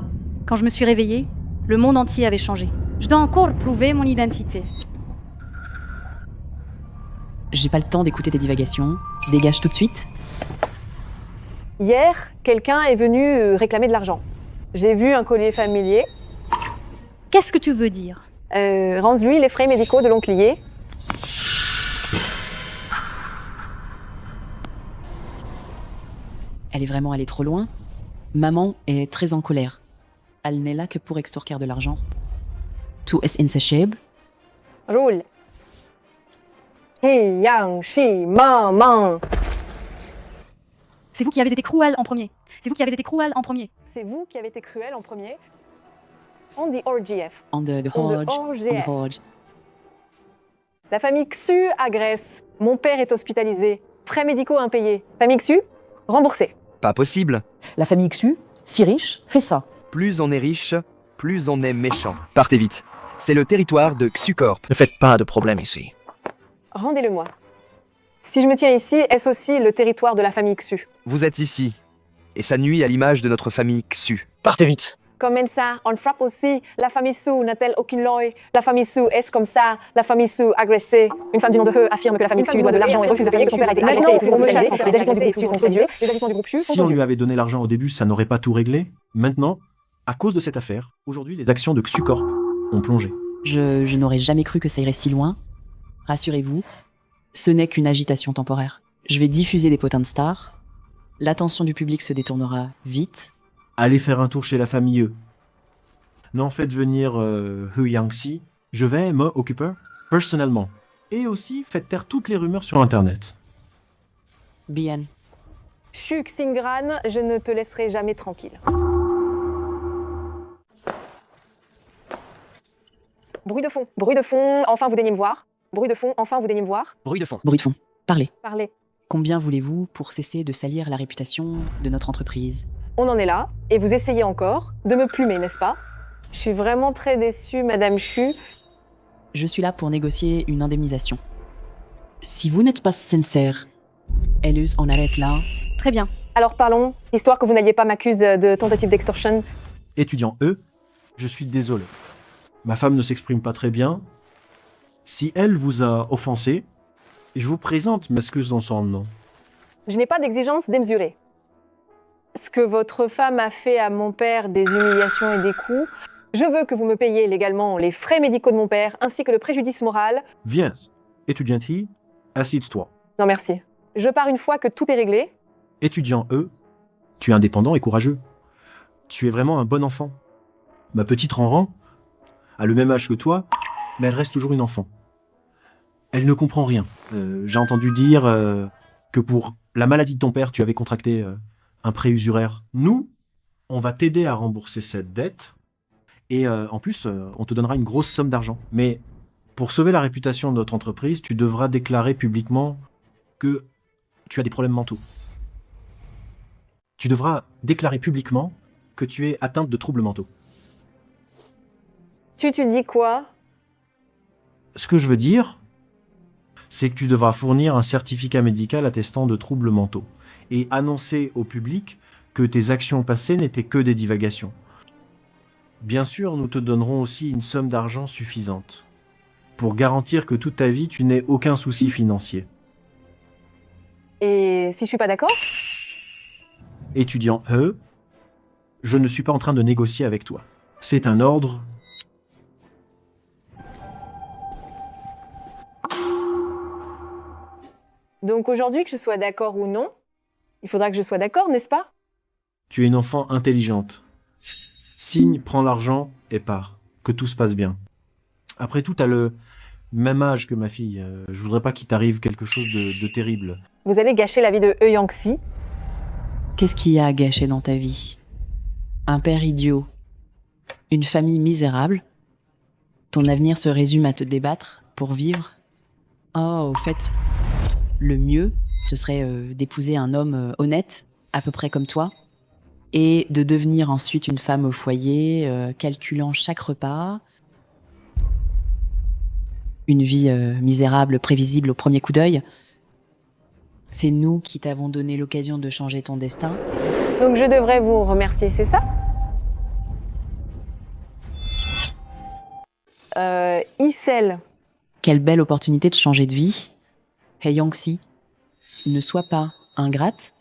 Quand je me suis réveillée, le monde entier avait changé. Je dois encore prouver mon identité. J'ai pas le temps d'écouter tes divagations. Dégage tout de suite. Hier, quelqu'un est venu réclamer de l'argent. J'ai vu un collier familier. Qu'est-ce que tu veux dire? Rends-lui les frais médicaux de l'onclier. Elle est vraiment allée trop loin. Maman est très en colère. Elle n'est là que pour extorquer de l'argent. Tout est insatiable. Roule. Hey Yangxi, maman. C'est vous qui avez été cruel en premier. C'est vous qui avez été cruel en premier. C'est vous qui avez été cruel en premier. On dit ORGF. On the Hodge. La famille Xu agresse. Mon père est hospitalisé. Frais médicaux impayés. Famille Xu, remboursé. Pas possible. La famille Xu, si riche, fait ça. Plus on est riche, plus on est méchant. Partez vite. C'est le territoire de Xucorp. Ne faites pas de problème ici. Rendez-le-moi. Si je me tiens ici, est-ce aussi le territoire de la famille Xu? Vous êtes ici. Et ça nuit à l'image de notre famille Xu. Partez vite. Comment ça? On frappe aussi. La famille Su n'a-t-elle aucune loi? La famille Su est comme ça. La famille Su agressée. Une femme du nom de He affirme que la famille Xu doit de l'argent et refuse de payer, que son père a été agressé et toujours hospitalisé. Les agissements du groupe Xu sont odieux. Les agissements du groupe Xu sont Si on odieux. lui avait donné l'argent au début, ça n'aurait pas tout réglé. Maintenant, à cause de cette affaire, aujourd'hui, les actions de Xucorp ont plongé. Je n'aurais jamais cru que ça irait si loin. Rassurez-vous, ce n'est qu'une agitation temporaire. Je vais diffuser des potins de stars. L'attention du public se détournera vite. Allez faire un tour chez la famille E. Non, faites venir He Yangxi. Je vais me occuper personnellement. Et aussi, faites taire toutes les rumeurs sur Internet. Bien. Xu Xingran, je ne te laisserai jamais tranquille. Bruit de fond, enfin vous daignez me voir. Bruit de fond, enfin vous daignez me voir. Bruit de fond. Bruit de fond. Parlez. Parlez. Combien voulez-vous pour cesser de salir la réputation de notre entreprise? On en est là, et vous essayez encore de me plumer, n'est-ce pas? Je suis vraiment très déçue, Madame Xu. Je suis là pour négocier une indemnisation. Si vous n'êtes pas sincère, Elus en arrête là. Très bien. Alors parlons, histoire que vous n'alliez pas m'accuser de tentative d'extorsion. Étudiant E, je suis désolé. Ma femme ne s'exprime pas très bien. Si elle vous a offensé, je vous présente m'excuse dans son nom. Je n'ai pas d'exigence démesurée. Ce que votre femme a fait à mon père, des humiliations et des coups, je veux que vous me payiez légalement les frais médicaux de mon père, ainsi que le préjudice moral. Viens, étudiante He, assieds-toi. Non merci. Je pars une fois que tout est réglé. Étudiant E, tu es indépendant et courageux. Tu es vraiment un bon enfant. Ma petite Ranran a le même âge que toi, mais elle reste toujours une enfant. Elle ne comprend rien. J'ai entendu dire que pour la maladie de ton père, tu avais contracté un prêt usuraire. Nous, on va t'aider à rembourser cette dette. Et en plus, on te donnera une grosse somme d'argent. Mais pour sauver la réputation de notre entreprise, tu devras déclarer publiquement que tu as des problèmes mentaux. Tu devras déclarer publiquement que tu es atteinte de troubles mentaux. Tu dis quoi? Ce que je veux dire, c'est que tu devras fournir un certificat médical attestant de troubles mentaux et annoncer au public que tes actions passées n'étaient que des divagations. Bien sûr, nous te donnerons aussi une somme d'argent suffisante pour garantir que toute ta vie, tu n'aies aucun souci financier. Et si je suis pas d'accord? Étudiant E, je ne suis pas en train de négocier avec toi. C'est un ordre. Donc aujourd'hui, que je sois d'accord ou non, il faudra que je sois d'accord, n'est-ce pas? Tu es une enfant intelligente. Signe, prends l'argent et pars. Que tout se passe bien. Après tout, t'as le même âge que ma fille. Je voudrais pas qu'il t'arrive quelque chose de terrible. Vous allez gâcher la vie de Yang-si. Qu'est-ce qu'il y a à gâcher dans ta vie? Un père idiot, une famille misérable. Ton avenir se résume à te débattre pour vivre. Oh, au fait, le mieux, ce serait d'épouser un homme honnête, à peu près comme toi, et de devenir ensuite une femme au foyer, calculant chaque repas. Une vie misérable, prévisible au premier coup d'œil. C'est nous qui t'avons donné l'occasion de changer ton destin. Donc je devrais vous remercier, c'est ça? Issel. Quelle belle opportunité de changer de vie. Hey Yang-si, ne sois pas ingrate.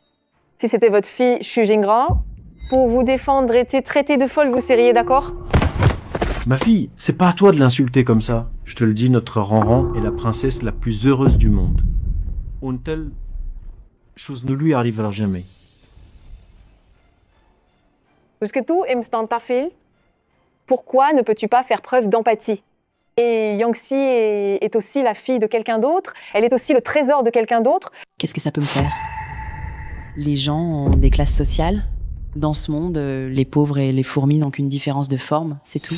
Si c'était votre fille Xu Jingran, pour vous défendre et être traitée de folle, vous seriez d'accord? Ma fille, c'est pas à toi de l'insulter comme ça. Je te le dis, notre Ranran est la princesse la plus heureuse du monde. Une telle chose ne lui arrivera jamais. Puisque tout aime Stantafil, pourquoi ne peux-tu pas faire preuve d'empathie? Et Yang-si est aussi la fille de quelqu'un d'autre, elle est aussi le trésor de quelqu'un d'autre. Qu'est-ce que ça peut me faire? Les gens ont des classes sociales. Dans ce monde, les pauvres et les fourmis n'ont qu'une différence de forme, c'est tout.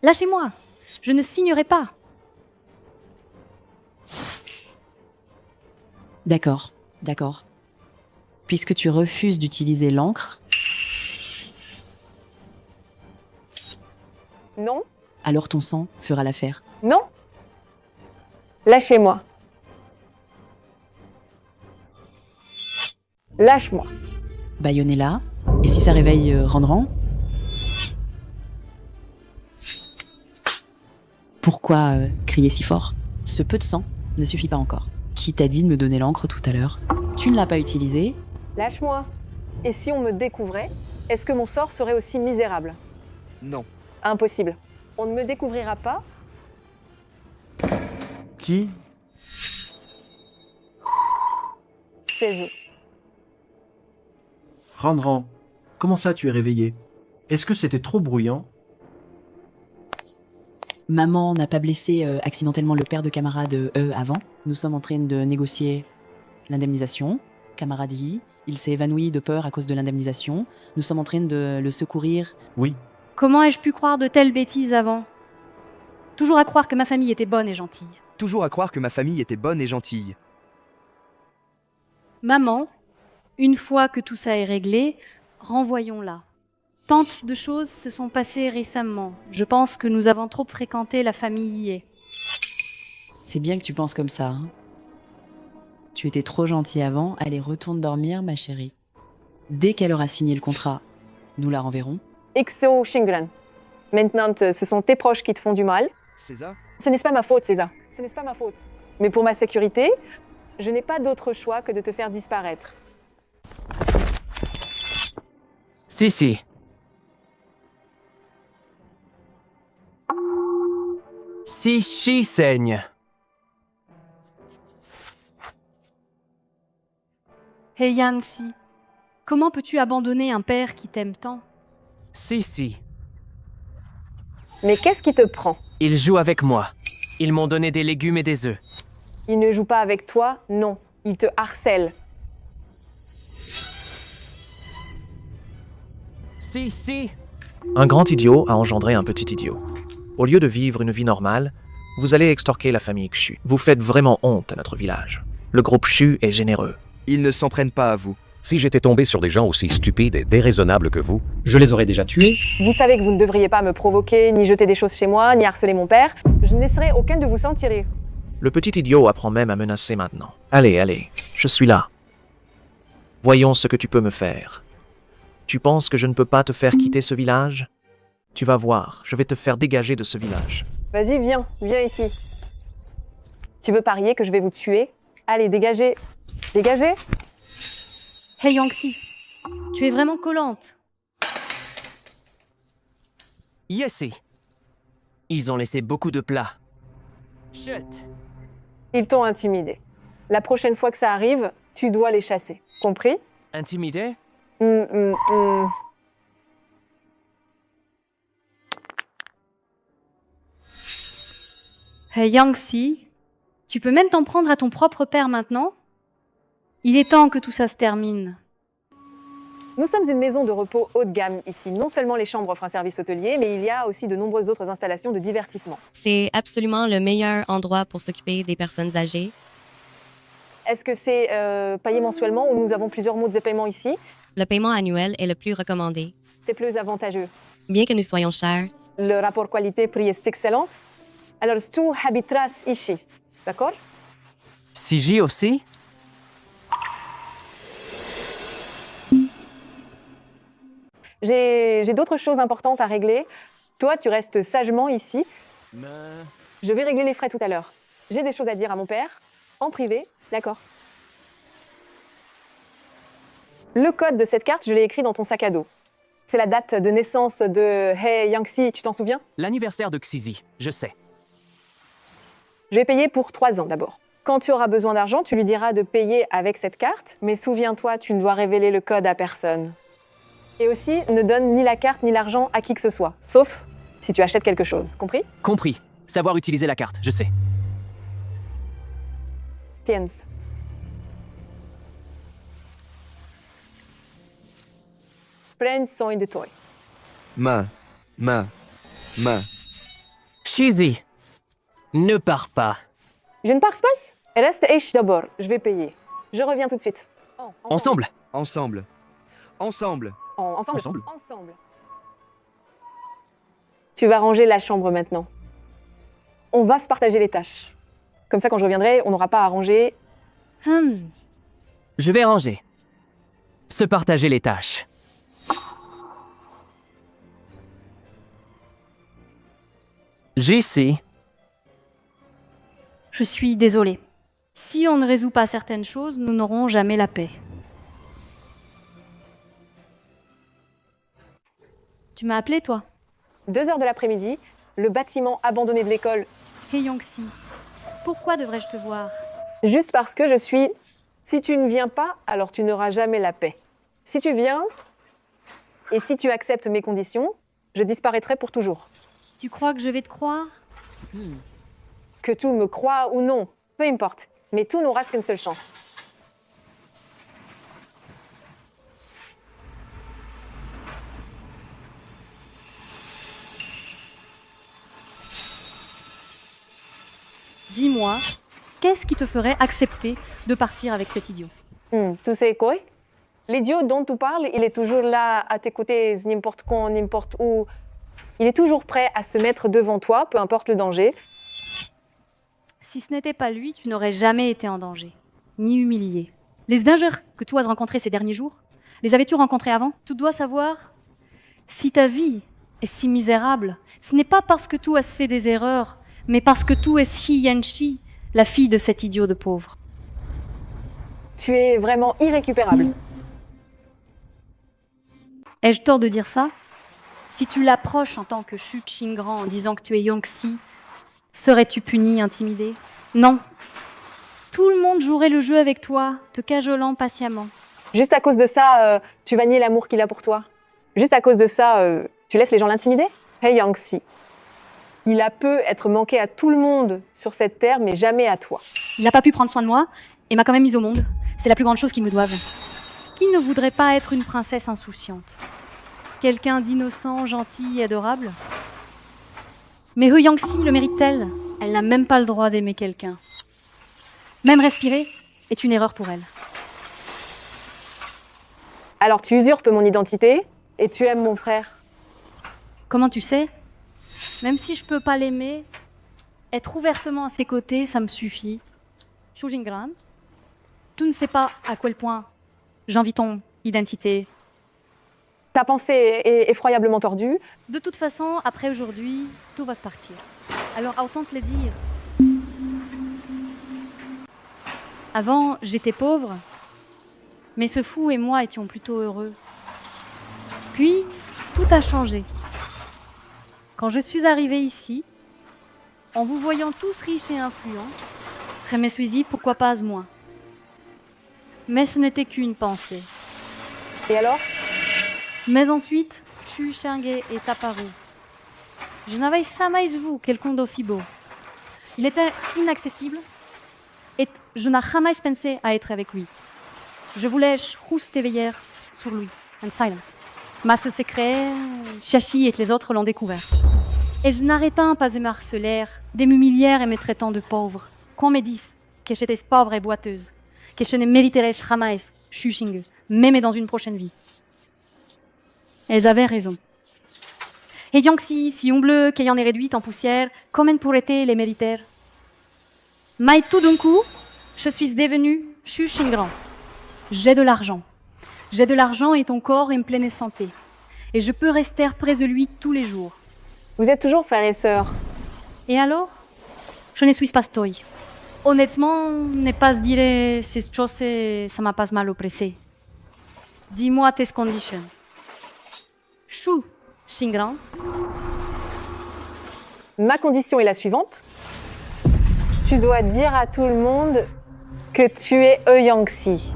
Lâchez-moi. Je ne signerai pas. D'accord, d'accord. Puisque tu refuses d'utiliser l'encre, Non? alors ton sang fera l'affaire. Non? Lâchez-moi. Lâche-moi. Bayonella, et si ça réveille Ranran? Pourquoi crier si fort? Ce peu de sang ne suffit pas encore. Qui t'a dit de me donner l'encre tout à l'heure? Tu ne l'as pas utilisée. Lâche-moi. Et si on me découvrait, est-ce que mon sort serait aussi misérable? Non. Impossible. On ne me découvrira pas. Qui? C'est eux. Ranran, comment ça tu es réveillé? Est-ce que c'était trop bruyant? Maman n'a pas blessé accidentellement le père de camarade avant. Nous sommes en train de négocier l'indemnisation. Camarade Yi, il s'est évanoui de peur à cause de l'indemnisation. Nous sommes en train de le secourir. Oui. Comment ai-je pu croire de telles bêtises avant? Toujours à croire que ma famille était bonne et gentille. Toujours à croire que ma famille était bonne et gentille. Maman, une fois que tout ça est réglé, renvoyons-la. Tant de choses se sont passées récemment. Je pense que nous avons trop fréquenté la famille Yé. C'est bien que tu penses comme ça. Hein. Tu étais trop gentille avant. Allez, retourne dormir, ma chérie. Dès qu'elle aura signé le contrat, nous la renverrons. Ixo Shingran. Maintenant, ce sont tes proches qui te font du mal. César? Ce n'est pas ma faute, César. Ce n'est pas ma faute. Mais pour ma sécurité, je n'ai pas d'autre choix que de te faire disparaître. Si. Si Shi saigne. Hé Yang-si, comment peux-tu abandonner un père qui t'aime tant? Si. Mais qu'est-ce qui te prend? Ils jouent avec moi. Ils m'ont donné des légumes et des œufs. Il ne joue pas avec toi, non. Il te harcèle. Si. Un grand idiot a engendré un petit idiot. Au lieu de vivre une vie normale, vous allez extorquer la famille Xu. Vous faites vraiment honte à notre village. Le groupe Xu est généreux. Ils ne s'en prennent pas à vous. Si j'étais tombé sur des gens aussi stupides et déraisonnables que vous, je les aurais déjà tués. Vous savez que vous ne devriez pas me provoquer, ni jeter des choses chez moi, ni harceler mon père. Je ne laisserai aucun de vous s'en tirer. Le petit idiot apprend même à menacer maintenant. Allez, je suis là. Voyons ce que tu peux me faire. Tu penses que je ne peux pas te faire quitter ce village? Tu vas voir, je vais te faire dégager de ce village. Vas-y, viens ici. Tu veux parier que je vais vous tuer? Allez, dégagez. Dégagez. Hé Yang-si, tu es vraiment collante. Yessi. Ils ont laissé beaucoup de plats. Chut. Ils t'ont intimidé. La prochaine fois que ça arrive, tu dois les chasser. Compris? Intimidé? Hé Yang-si, tu peux même t'en prendre à ton propre père maintenant? Il est temps que tout ça se termine. Nous sommes une maison de repos haut de gamme ici. Non seulement les chambres offrent un service hôtelier, mais il y a aussi de nombreuses autres installations de divertissement. C'est absolument le meilleur endroit pour s'occuper des personnes âgées. Est-ce que c'est payé mensuellement ou nous avons plusieurs modes de paiement ici? Le paiement annuel est le plus recommandé. C'est plus avantageux. Bien que nous soyons chers. Le rapport qualité-prix est excellent. Alors, tu habiteras ici. D'accord? Siji aussi? J'ai d'autres choses importantes à régler. Toi, tu restes sagement ici. Je vais régler les frais tout à l'heure. J'ai des choses à dire à mon père, en privé, d'accord? Le code de cette carte, je l'ai écrit dans ton sac à dos. C'est la date de naissance de Hé Yang-si, tu t'en souviens? L'anniversaire de Xizi, je sais. Je vais payer pour 3 ans d'abord. Quand tu auras besoin d'argent, tu lui diras de payer avec cette carte, mais souviens-toi, tu ne dois révéler le code à personne. Et aussi, ne donne ni la carte ni l'argent à qui que ce soit, sauf si tu achètes quelque chose. Compris? Compris. Savoir utiliser la carte, je sais. Tiens. Prends soin de toi. Ma. Shizi, ne pars pas. Je ne pars pas. Reste H d'abord, je vais payer. Je reviens tout de suite. Ensemble. Ensemble. Tu vas ranger la chambre maintenant. On va se partager les tâches. Comme ça, quand je reviendrai, on n'aura pas à ranger. Je vais ranger. Se partager les tâches. Jessie. Je suis désolée. Si on ne résout pas certaines choses, nous n'aurons jamais la paix. Tu m'as appelé, toi? 2h de l'après-midi, le bâtiment abandonné de l'école. Hé Yang-si, pourquoi devrais-je te voir? Juste parce que je suis... Si tu ne viens pas, alors tu n'auras jamais la paix. Si tu viens, et si tu acceptes mes conditions, je disparaîtrai pour toujours. Tu crois que je vais te croire? Que tout me croit ou non, peu importe. Mais tout n'aura qu'une seule chance. Dis-moi, qu'est-ce qui te ferait accepter de partir avec cet idiot? Tu sais quoi? L'idiot dont tu parles, il est toujours là à tes côtés, n'importe quand, n'importe où. Il est toujours prêt à se mettre devant toi, peu importe le danger. Si ce n'était pas lui, tu n'aurais jamais été en danger, ni humilié. Les dangers que tu as rencontrés ces derniers jours, les avais-tu rencontrés avant? Tu dois savoir, si ta vie est si misérable, ce n'est pas parce que tu as fait des erreurs, mais parce que tu es Shi Yanshi, la fille de cet idiot de pauvre. Tu es vraiment irrécupérable. Ai-je tort de dire ça? Si tu l'approches en tant que Xu Xingran en disant que tu es Yangxi, serais-tu puni, intimidé? Non. Tout le monde jouerait le jeu avec toi, te cajolant patiemment. Juste à cause de ça, tu vas nier l'amour qu'il a pour toi. Juste à cause de ça, tu laisses les gens l'intimider? Hey Yangxi, il a peut être manqué à tout le monde sur cette terre, mais jamais à toi. Il n'a pas pu prendre soin de moi et m'a quand même mise au monde. C'est la plus grande chose qu'ils me doivent. Qui ne voudrait pas être une princesse insouciante? Quelqu'un d'innocent, gentil et adorable? Mais He Yangxi le mérite-t-elle? Elle n'a même pas le droit d'aimer quelqu'un. Même respirer est une erreur pour elle. Alors tu usurpes mon identité et tu aimes mon frère. Comment tu sais? Même si je peux pas l'aimer, être ouvertement à ses côtés, ça me suffit. Xu Jingran, tu ne sais pas à quel point j'envie ton identité. Ta pensée est effroyablement tordue. De toute façon, après aujourd'hui, tout va se partir. Alors autant te le dire. Avant, j'étais pauvre, mais ce fou et moi étions plutôt heureux. Puis, tout a changé. Quand je suis arrivée ici, en vous voyant tous riches et influents, je me suis dit pourquoi pas moi. Mais ce n'était qu'une pensée. Et alors? Mais ensuite, Xu Shenghe est apparu. Je n'avais jamais vu quelqu'un d'aussi beau. Il était inaccessible et je n'ai jamais pensé à être avec lui. Je voulais juste éveiller sur lui, en silence. Mais ce secret, Shashi et les autres l'ont découvert. Et je n'arrêtais pas de me harceler, de m'humilier et me traitant de pauvre. Qu'on me dise que j'étais pauvre et boiteuse, que je ne mériterais jamais Xu Xinghe, même dans une prochaine vie. Elles avaient raison. Et Yangxi, sillon bleu, qu'ayant est réduite en poussière, comment pourrait-elle les mériter? Mais tout d'un coup, je suis devenue Xu Xingran. J'ai de l'argent. J'ai de l'argent et ton corps est en pleine santé. Et je peux rester près de lui tous les jours. Vous êtes toujours frères et sœurs. Et alors? Je ne suis pas toi. Honnêtement, ne pas se dire ces choses, ça m'a pas mal oppressé. Dis-moi tes conditions. Xu Xingran. Ma condition est la suivante. Tu dois dire à tout le monde que tu es He Yangxi.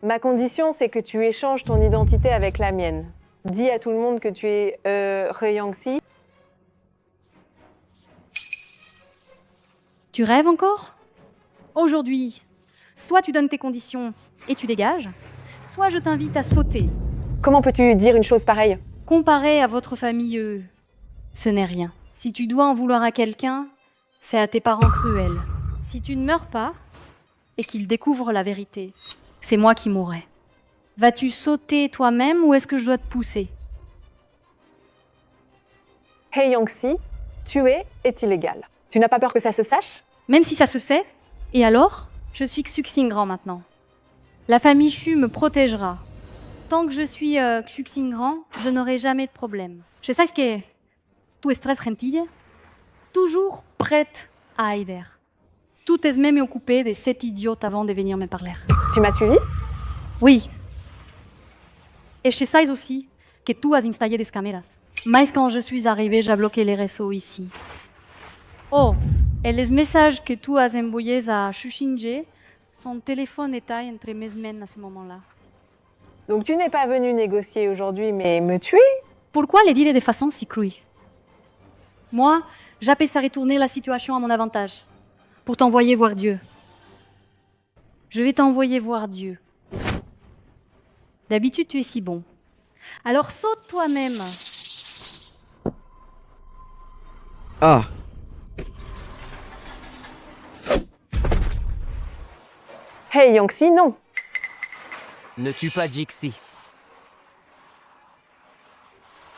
Ma condition, c'est que tu échanges ton identité avec la mienne. Dis à tout le monde que tu es He Yangxi. Tu rêves encore? Aujourd'hui, soit tu donnes tes conditions et tu dégages, soit je t'invite à sauter. Comment peux-tu dire une chose pareille? Comparé à votre famille, ce n'est rien. Si tu dois en vouloir à quelqu'un, c'est à tes parents cruels. Si tu ne meurs pas et qu'ils découvrent la vérité, c'est moi qui mourrai. Vas-tu sauter toi-même ou est-ce que je dois te pousser? He Yangxi, tuer est illégal. Tu n'as pas peur que ça se sache? Même si ça se sait. Et alors? Je suis Xu Xingran maintenant. La famille Xu me protégera. Tant que je suis Xu Xingran, je n'aurai jamais de problème. Je sais ce que tu es très gentille, toujours prête à aider. Tout est même occupé de cet idiote avant de venir me parler. Tu m'as suivi? Oui. Et je sais aussi que tu as installé des caméras. Mais quand je suis arrivée, j'ai bloqué les réseaux ici. Oh, et les messages que tu as envoyés à Xu Xinghe, son téléphone était entre mes mains à ce moment-là. Donc tu n'es pas venu négocier aujourd'hui, mais me tuer? Pourquoi les dire de façon si crue? Moi, j'appelle ça retourner la situation à mon avantage, pour t'envoyer voir Dieu. Je vais t'envoyer voir Dieu. D'habitude, tu es si bon. Alors saute toi-même. Ah! Hey Yangxi, non! Ne tue pas Jixi.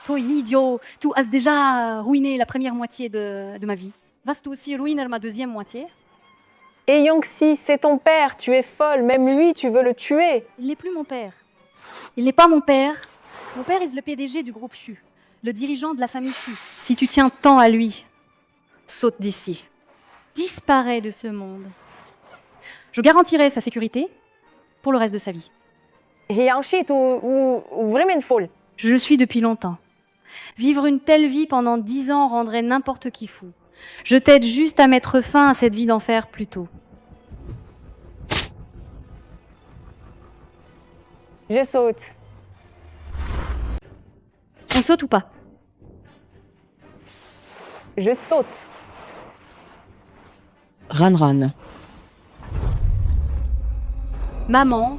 Toi, idiot, tu as déjà ruiné la première moitié de ma vie. Vas-tu aussi ruiner ma deuxième moitié? Hey Yangxi, c'est ton père, tu es folle, même lui, tu veux le tuer. Il n'est plus mon père. Il n'est pas mon père. Mon père est le PDG du groupe Xu, le dirigeant de la famille Xu. Si tu tiens tant à lui, saute d'ici. Disparaît de ce monde. Je garantirai sa sécurité pour le reste de sa vie. Yangshi, tu vraiment folle. Je le suis depuis longtemps. Vivre une telle vie pendant 10 ans rendrait n'importe qui fou. Je t'aide juste à mettre fin à cette vie d'enfer plus tôt. Je saute. On saute ou pas? Je saute. Ran. Maman.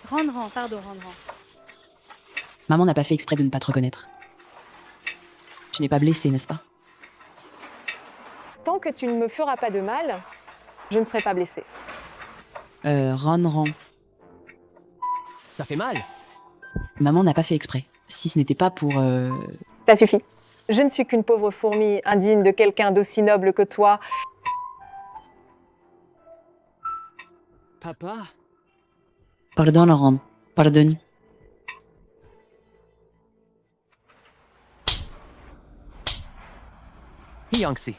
Ran, pardon, Ran. Maman n'a pas fait exprès de ne pas te reconnaître. Tu n'es pas blessé, n'est-ce pas? Tant que tu ne me feras pas de mal, je ne serai pas blessée. Ran. Ça fait mal. Maman n'a pas fait exprès. Si ce n'était pas pour... Ça suffit. Je ne suis qu'une pauvre fourmi indigne de quelqu'un d'aussi noble que toi. Papa. Pardon, Ran. Pardonne. Yangshi.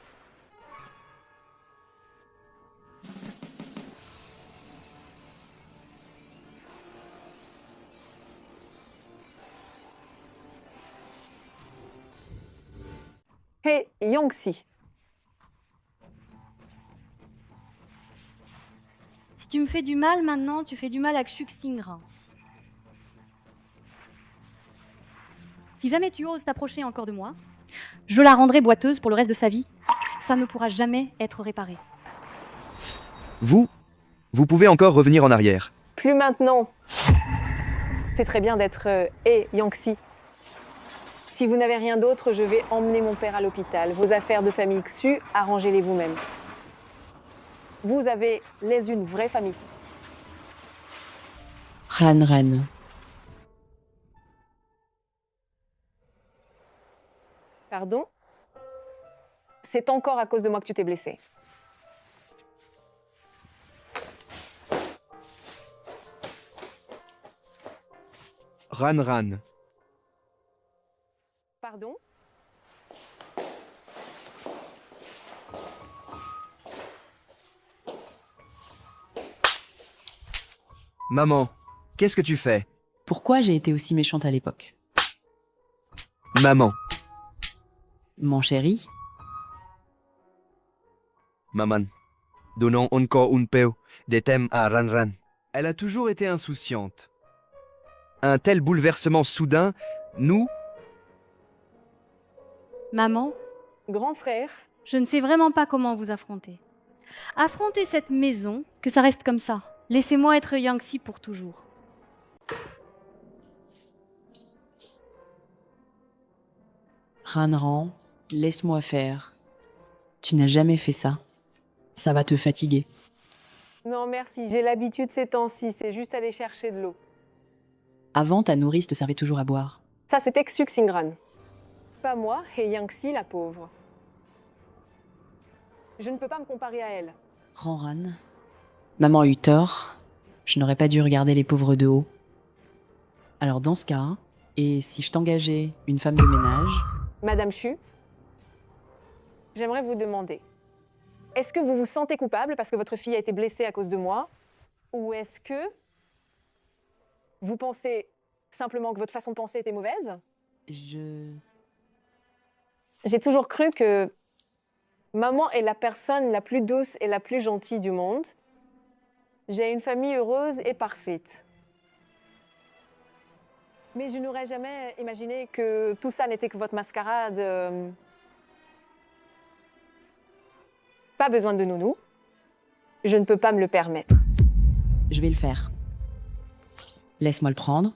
Hey, Yangshi. Si tu me fais du mal maintenant, tu fais du mal à Xuxingra. Si jamais tu oses t'approcher encore de moi, je la rendrai boiteuse pour le reste de sa vie. Ça ne pourra jamais être réparé. Vous pouvez encore revenir en arrière. Plus maintenant. C'est très bien d'être Yangshi. Si vous n'avez rien d'autre, je vais emmener mon père à l'hôpital. Vos affaires de famille Xu, arrangez-les vous-même. Vous avez une vraie famille. Ran. Pardon? C'est encore à cause de moi que tu t'es blessé. Ran. Pardon? Maman, qu'est-ce que tu fais? Pourquoi j'ai été aussi méchante à l'époque? Maman. Mon chéri? Maman. Donnons encore un peu de thème à Ran. Elle a toujours été insouciante. Un tel bouleversement soudain, nous... Maman, Grand frère, je ne sais vraiment pas comment vous affronter. Affronter cette maison, que ça reste comme ça. Laissez-moi être Yangshi pour toujours. Ran, laisse-moi faire. Tu n'as jamais fait ça. Ça va te fatiguer. non merci, j'ai l'habitude ces temps-ci, c'est juste aller chercher de l'eau. Avant, ta nourrice te servait toujours à boire. Ça, c'était Xuxingran. Pas moi, et Yangshi, la pauvre. Je ne peux pas me comparer à elle. Ran. Maman a eu tort. Je n'aurais pas dû regarder les pauvres de haut. Alors dans ce cas, et si je t'engageais une femme de ménage... Madame Chu, j'aimerais vous demander, est-ce que vous vous sentez coupable parce que votre fille a été blessée à cause de moi? Ou est-ce que vous pensez simplement que votre façon de penser était mauvaise? J'ai toujours cru que maman est la personne la plus douce et la plus gentille du monde. J'ai une famille heureuse et parfaite. Mais je n'aurais jamais imaginé que tout ça n'était que votre mascarade. Pas besoin de nounou. Je ne peux pas me le permettre. Je vais le faire. Laisse-moi le prendre.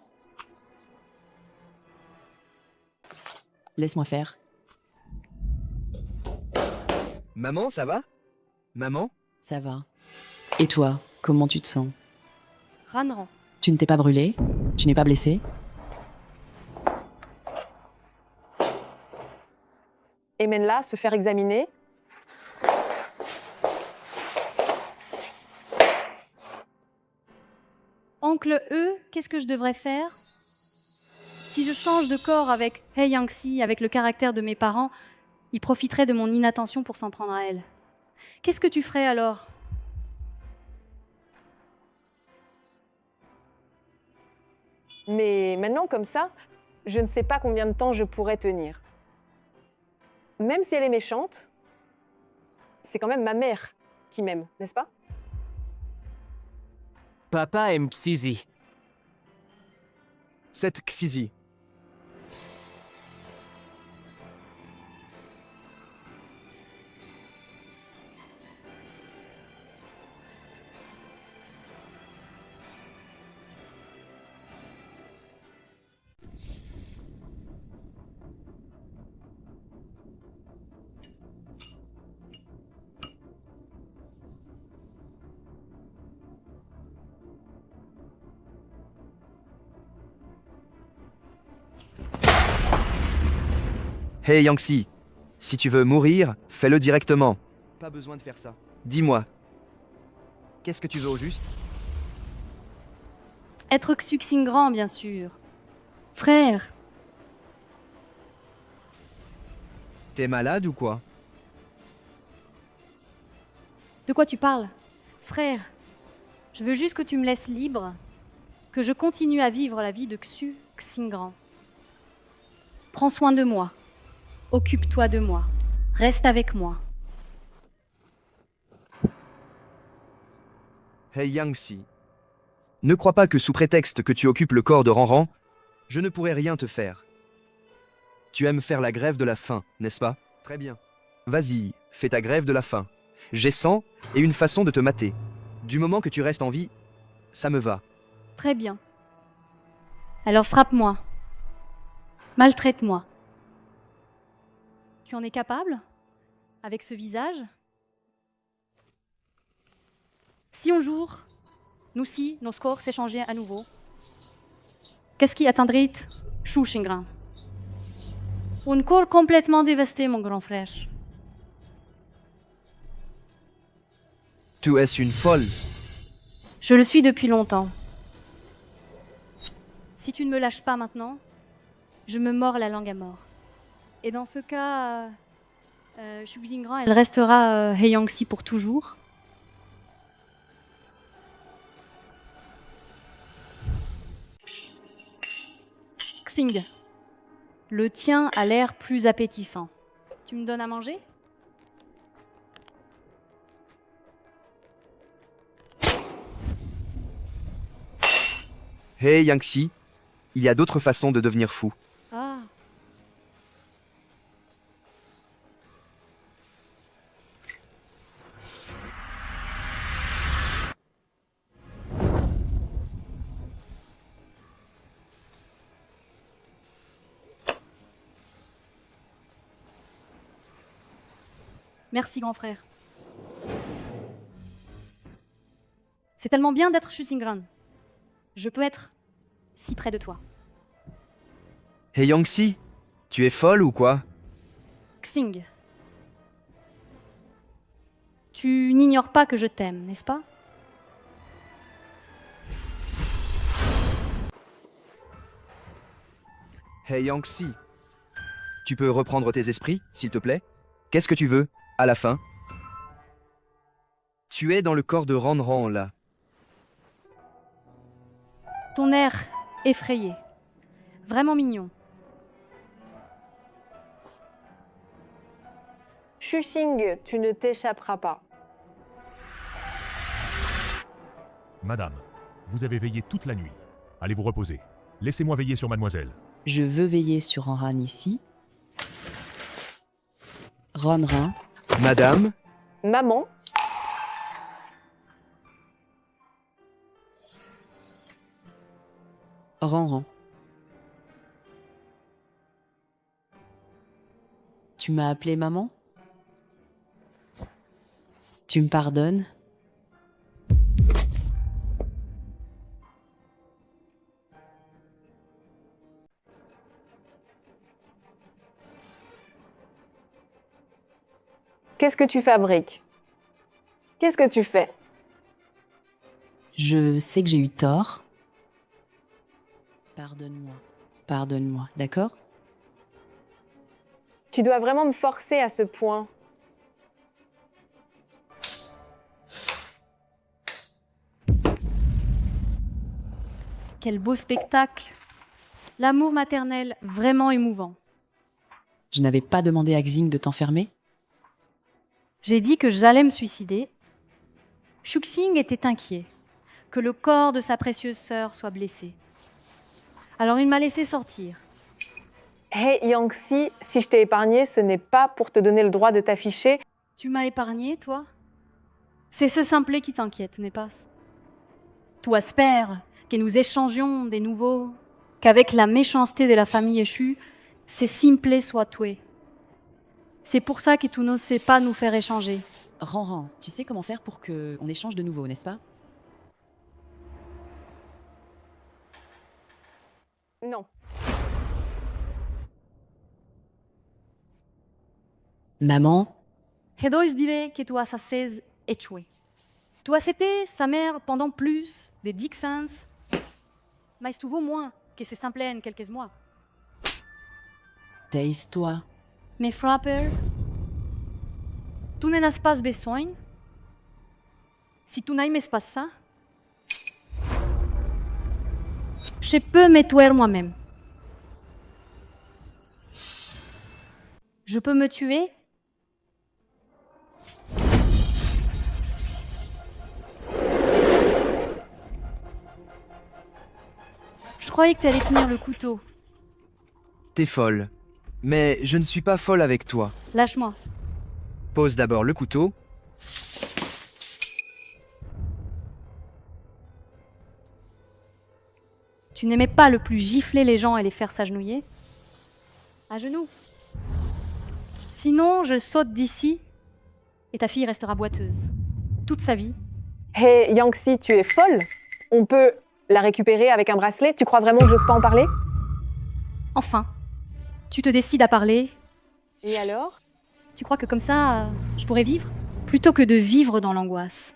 Laisse-moi faire. Maman, ça va? Maman? Ça va. Et toi, comment tu te sens? Ran. Tu ne t'es pas brûlé? Tu n'es pas blessé? Et Menla, se faire examiner. En Oncle E, qu'est-ce que je devrais faire? Si je change de corps avec He Yangxi, avec le caractère de mes parents, il profiterait de mon inattention pour s'en prendre à elle. Qu'est-ce que tu ferais alors? Mais maintenant, comme ça, je ne sais pas combien de temps je pourrais tenir. Même si elle est méchante, c'est quand même ma mère qui m'aime, n'est-ce pas? Papa aime Xizi. Cette Xizi. Hey Yangxi, si tu veux mourir, fais-le directement. Pas besoin de faire ça. Dis-moi, qu'est-ce que tu veux au juste? Être Xuxingran, bien sûr. Frère, T'es malade ou quoi? de quoi tu parles? Frère, je veux juste que tu me laisses libre, que je continue à vivre la vie de Xuxingran. Prends soin de moi. Occupe-toi de moi. Reste avec moi. Hey Yangxi, ne crois pas que sous prétexte que tu occupes le corps de Ranran, je ne pourrai rien te faire. Tu aimes faire la grève de la faim, n'est-ce pas? Très bien. Vas-y, fais ta grève de la faim. J'ai 100 et une façon de te mater. Du moment que tu restes en vie, ça me va. Très bien. Alors frappe-moi. Maltraite-moi. Tu en es capable? Avec ce visage? Si un jour, nous si, nos scores s'échangeaient à nouveau, qu'est-ce qui atteindrait Shu Xingran? Un corps complètement dévasté, mon grand frère. Tu es une folle. Je le suis depuis longtemps. Si tu ne me lâches pas maintenant, je me mords la langue à mort. Et dans ce cas, Shu Xingran, elle restera He Yangxi pour toujours. Xing, le tien a l'air plus appétissant. Tu me donnes à manger? Hey Yangxi, il y a d'autres façons de devenir fou. Ah. Merci, grand frère. C'est tellement bien d'être Shu Xingran. Je peux être si près de toi. Hey Yangxi, tu es folle ou quoi? Xing, tu n'ignores pas que je t'aime, n'est-ce pas? Hey Yangxi, tu peux reprendre tes esprits, s'il te plaît? Qu'est-ce que tu veux, à la fin? Tu es dans le corps de Ranran, là. Ton air effrayé. Vraiment mignon. Shu Xing, tu ne t'échapperas pas. Madame, vous avez veillé toute la nuit. Allez vous reposer. Laissez-moi veiller sur mademoiselle. Je veux veiller sur Ranran ici. Ranran. Madame, Maman, Ranran. Tu m'as appelé maman? Tu me pardonnes? qu'est-ce que tu fabriques? Qu'est-ce que tu fais? Je sais que j'ai eu tort. Pardonne-moi. Pardonne-moi, d'accord? Tu dois vraiment me forcer à ce point. Quel beau spectacle. L'amour maternel, vraiment émouvant. Je n'avais pas demandé à Xing de t'enfermer? J'ai dit que j'allais me suicider. Shuxing était inquiet, que le corps de sa précieuse sœur soit blessé. Alors il m'a laissé sortir. Hey Yangxi, si je t'ai épargné, ce n'est pas pour te donner le droit de t'afficher. Tu m'as épargné, toi? C'est ce simplet qui t'inquiète, n'est-ce pas? Toi espères que nous échangions des nouveaux, qu'avec la méchanceté de la famille échue, ces simples soient tués. C'est pour ça que tu n'osais pas nous faire échanger. Ranran, tu sais comment faire pour qu'on échange de nouveau, n'est-ce pas? Non. Maman, Redois dirait que tu as sa 16 échoué. Tu as été sa mère pendant plus de 10 ans, mais tu vaux moins que ces simples en quelques mois. taise-toi. Mais frapper, tu n'en as pas besoin. Si tu n'aimes pas ça, je peux me tuer moi-même. Je peux me tuer. Je croyais que tu allais tenir le couteau. T'es folle. Mais je ne suis pas folle avec toi. Lâche-moi. Pose d'abord le couteau. Tu n'aimais pas le plus gifler les gens et les faire s'agenouiller? À genoux. Sinon, je saute d'ici et ta fille restera boiteuse. Toute sa vie. Hey Yangxi, tu es folle? On peut la récupérer avec un bracelet? Tu crois vraiment que j'ose pas en parler? Enfin, tu te décides à parler. Et alors? Tu crois que comme ça, je pourrais vivre? Plutôt que de vivre dans l'angoisse.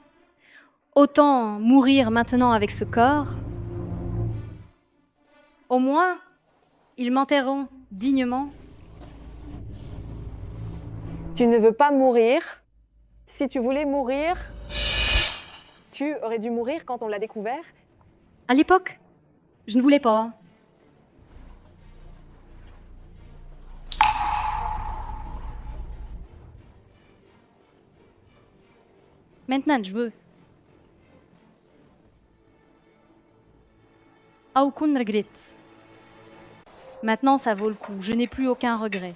Autant mourir maintenant avec ce corps. Au moins, ils m'enterreront dignement. Tu ne veux pas mourir? Si tu voulais mourir, tu aurais dû mourir quand on l'a découvert? À l'époque, je ne voulais pas. Maintenant, je veux. Aucun regret. Maintenant, ça vaut le coup. Je n'ai plus aucun regret.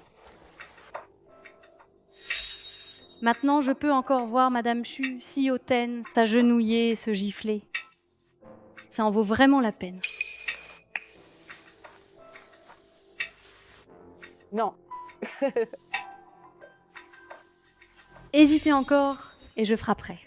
Maintenant, je peux encore voir Madame Chu si hautaine, s'agenouiller, se gifler. Ça en vaut vraiment la peine. Non. Hésitez encore et je frapperai.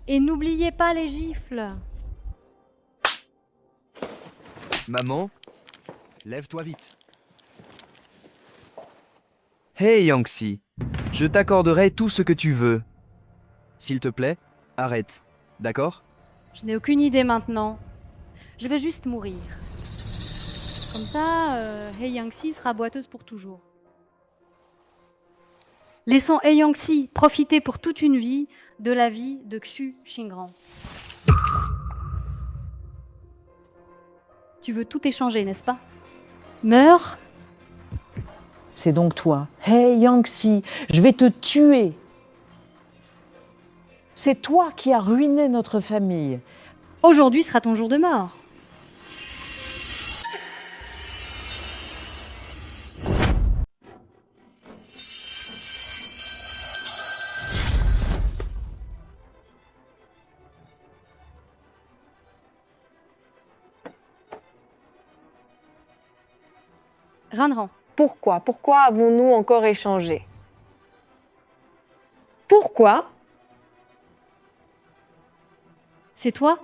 Et n'oubliez pas les gifles. Maman, lève-toi vite. Hey Yangxi, je t'accorderai tout ce que tu veux. S'il te plaît, arrête, d'accord? Je n'ai aucune idée maintenant. Je vais juste mourir. Comme ça, He Yangxi sera boiteuse pour toujours. Laissons He Yangxi profiter pour toute une vie de la vie de Xu Xingran. Tu veux tout échanger, n'est-ce pas? Meurs. C'est donc toi. Hey Yangxi, je vais te tuer. C'est toi qui as ruiné notre famille. Aujourd'hui sera ton jour de mort. Ranran. Pourquoi? Pourquoi avons-nous encore échangé? Pourquoi? C'est toi?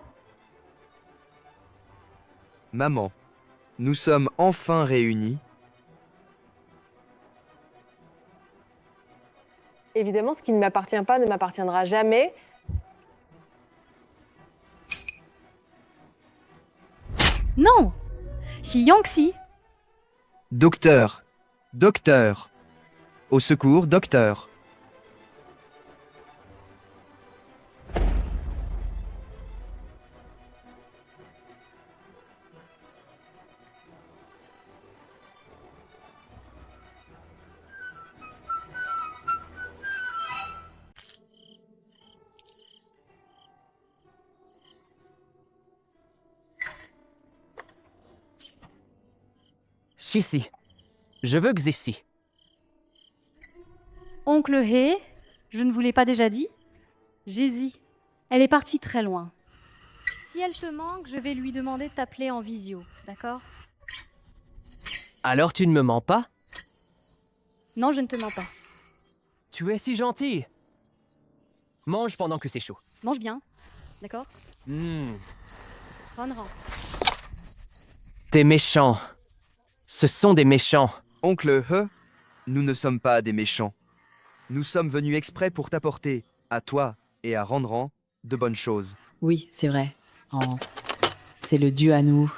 Maman, nous sommes enfin réunis. Évidemment, ce qui ne m'appartient pas ne m'appartiendra jamais. Non! Yangxi. Docteur. Docteur. Au secours, docteur. Xixi. Je veux Xixi. Oncle He, je ne vous l'ai pas déjà dit? Jési. Elle est partie très loin. Si elle te manque, je vais lui demander de t'appeler en visio, d'accord? Alors tu ne me mens pas? Non, je ne te mens pas. Tu es si gentil. Mange pendant que c'est chaud. Mange bien, d'accord? Hmm. Ron. T'es méchant. Ce sont des méchants. Oncle He, nous ne sommes pas des méchants. Nous sommes venus exprès pour t'apporter, à toi et à Ranran, de bonnes choses. Oui, c'est vrai. C'est le dieu à nous.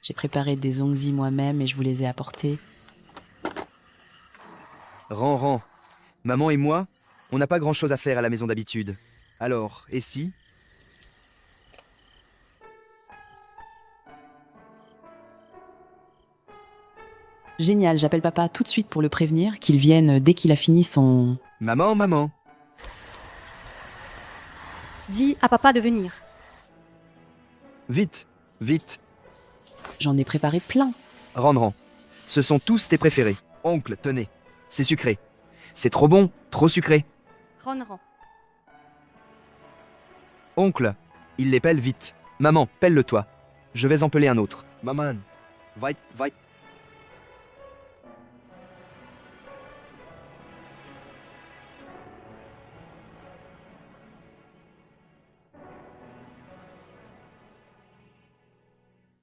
J'ai préparé des ongzi moi-même et je vous les ai apportés. Ranran, maman et moi, on n'a pas grand-chose à faire à la maison d'habitude. Alors, et si? Génial, j'appelle papa tout de suite pour le prévenir qu'il vienne dès qu'il a fini son... Maman. Dis à papa de venir. Vite, vite. J'en ai préparé plein. Ranran, ce sont tous tes préférés. Oncle, tenez, c'est sucré. C'est trop bon, trop sucré. Ron. Oncle, il les pèle vite. Maman, pèle-le toi. Je vais en peler un autre. Maman, vite.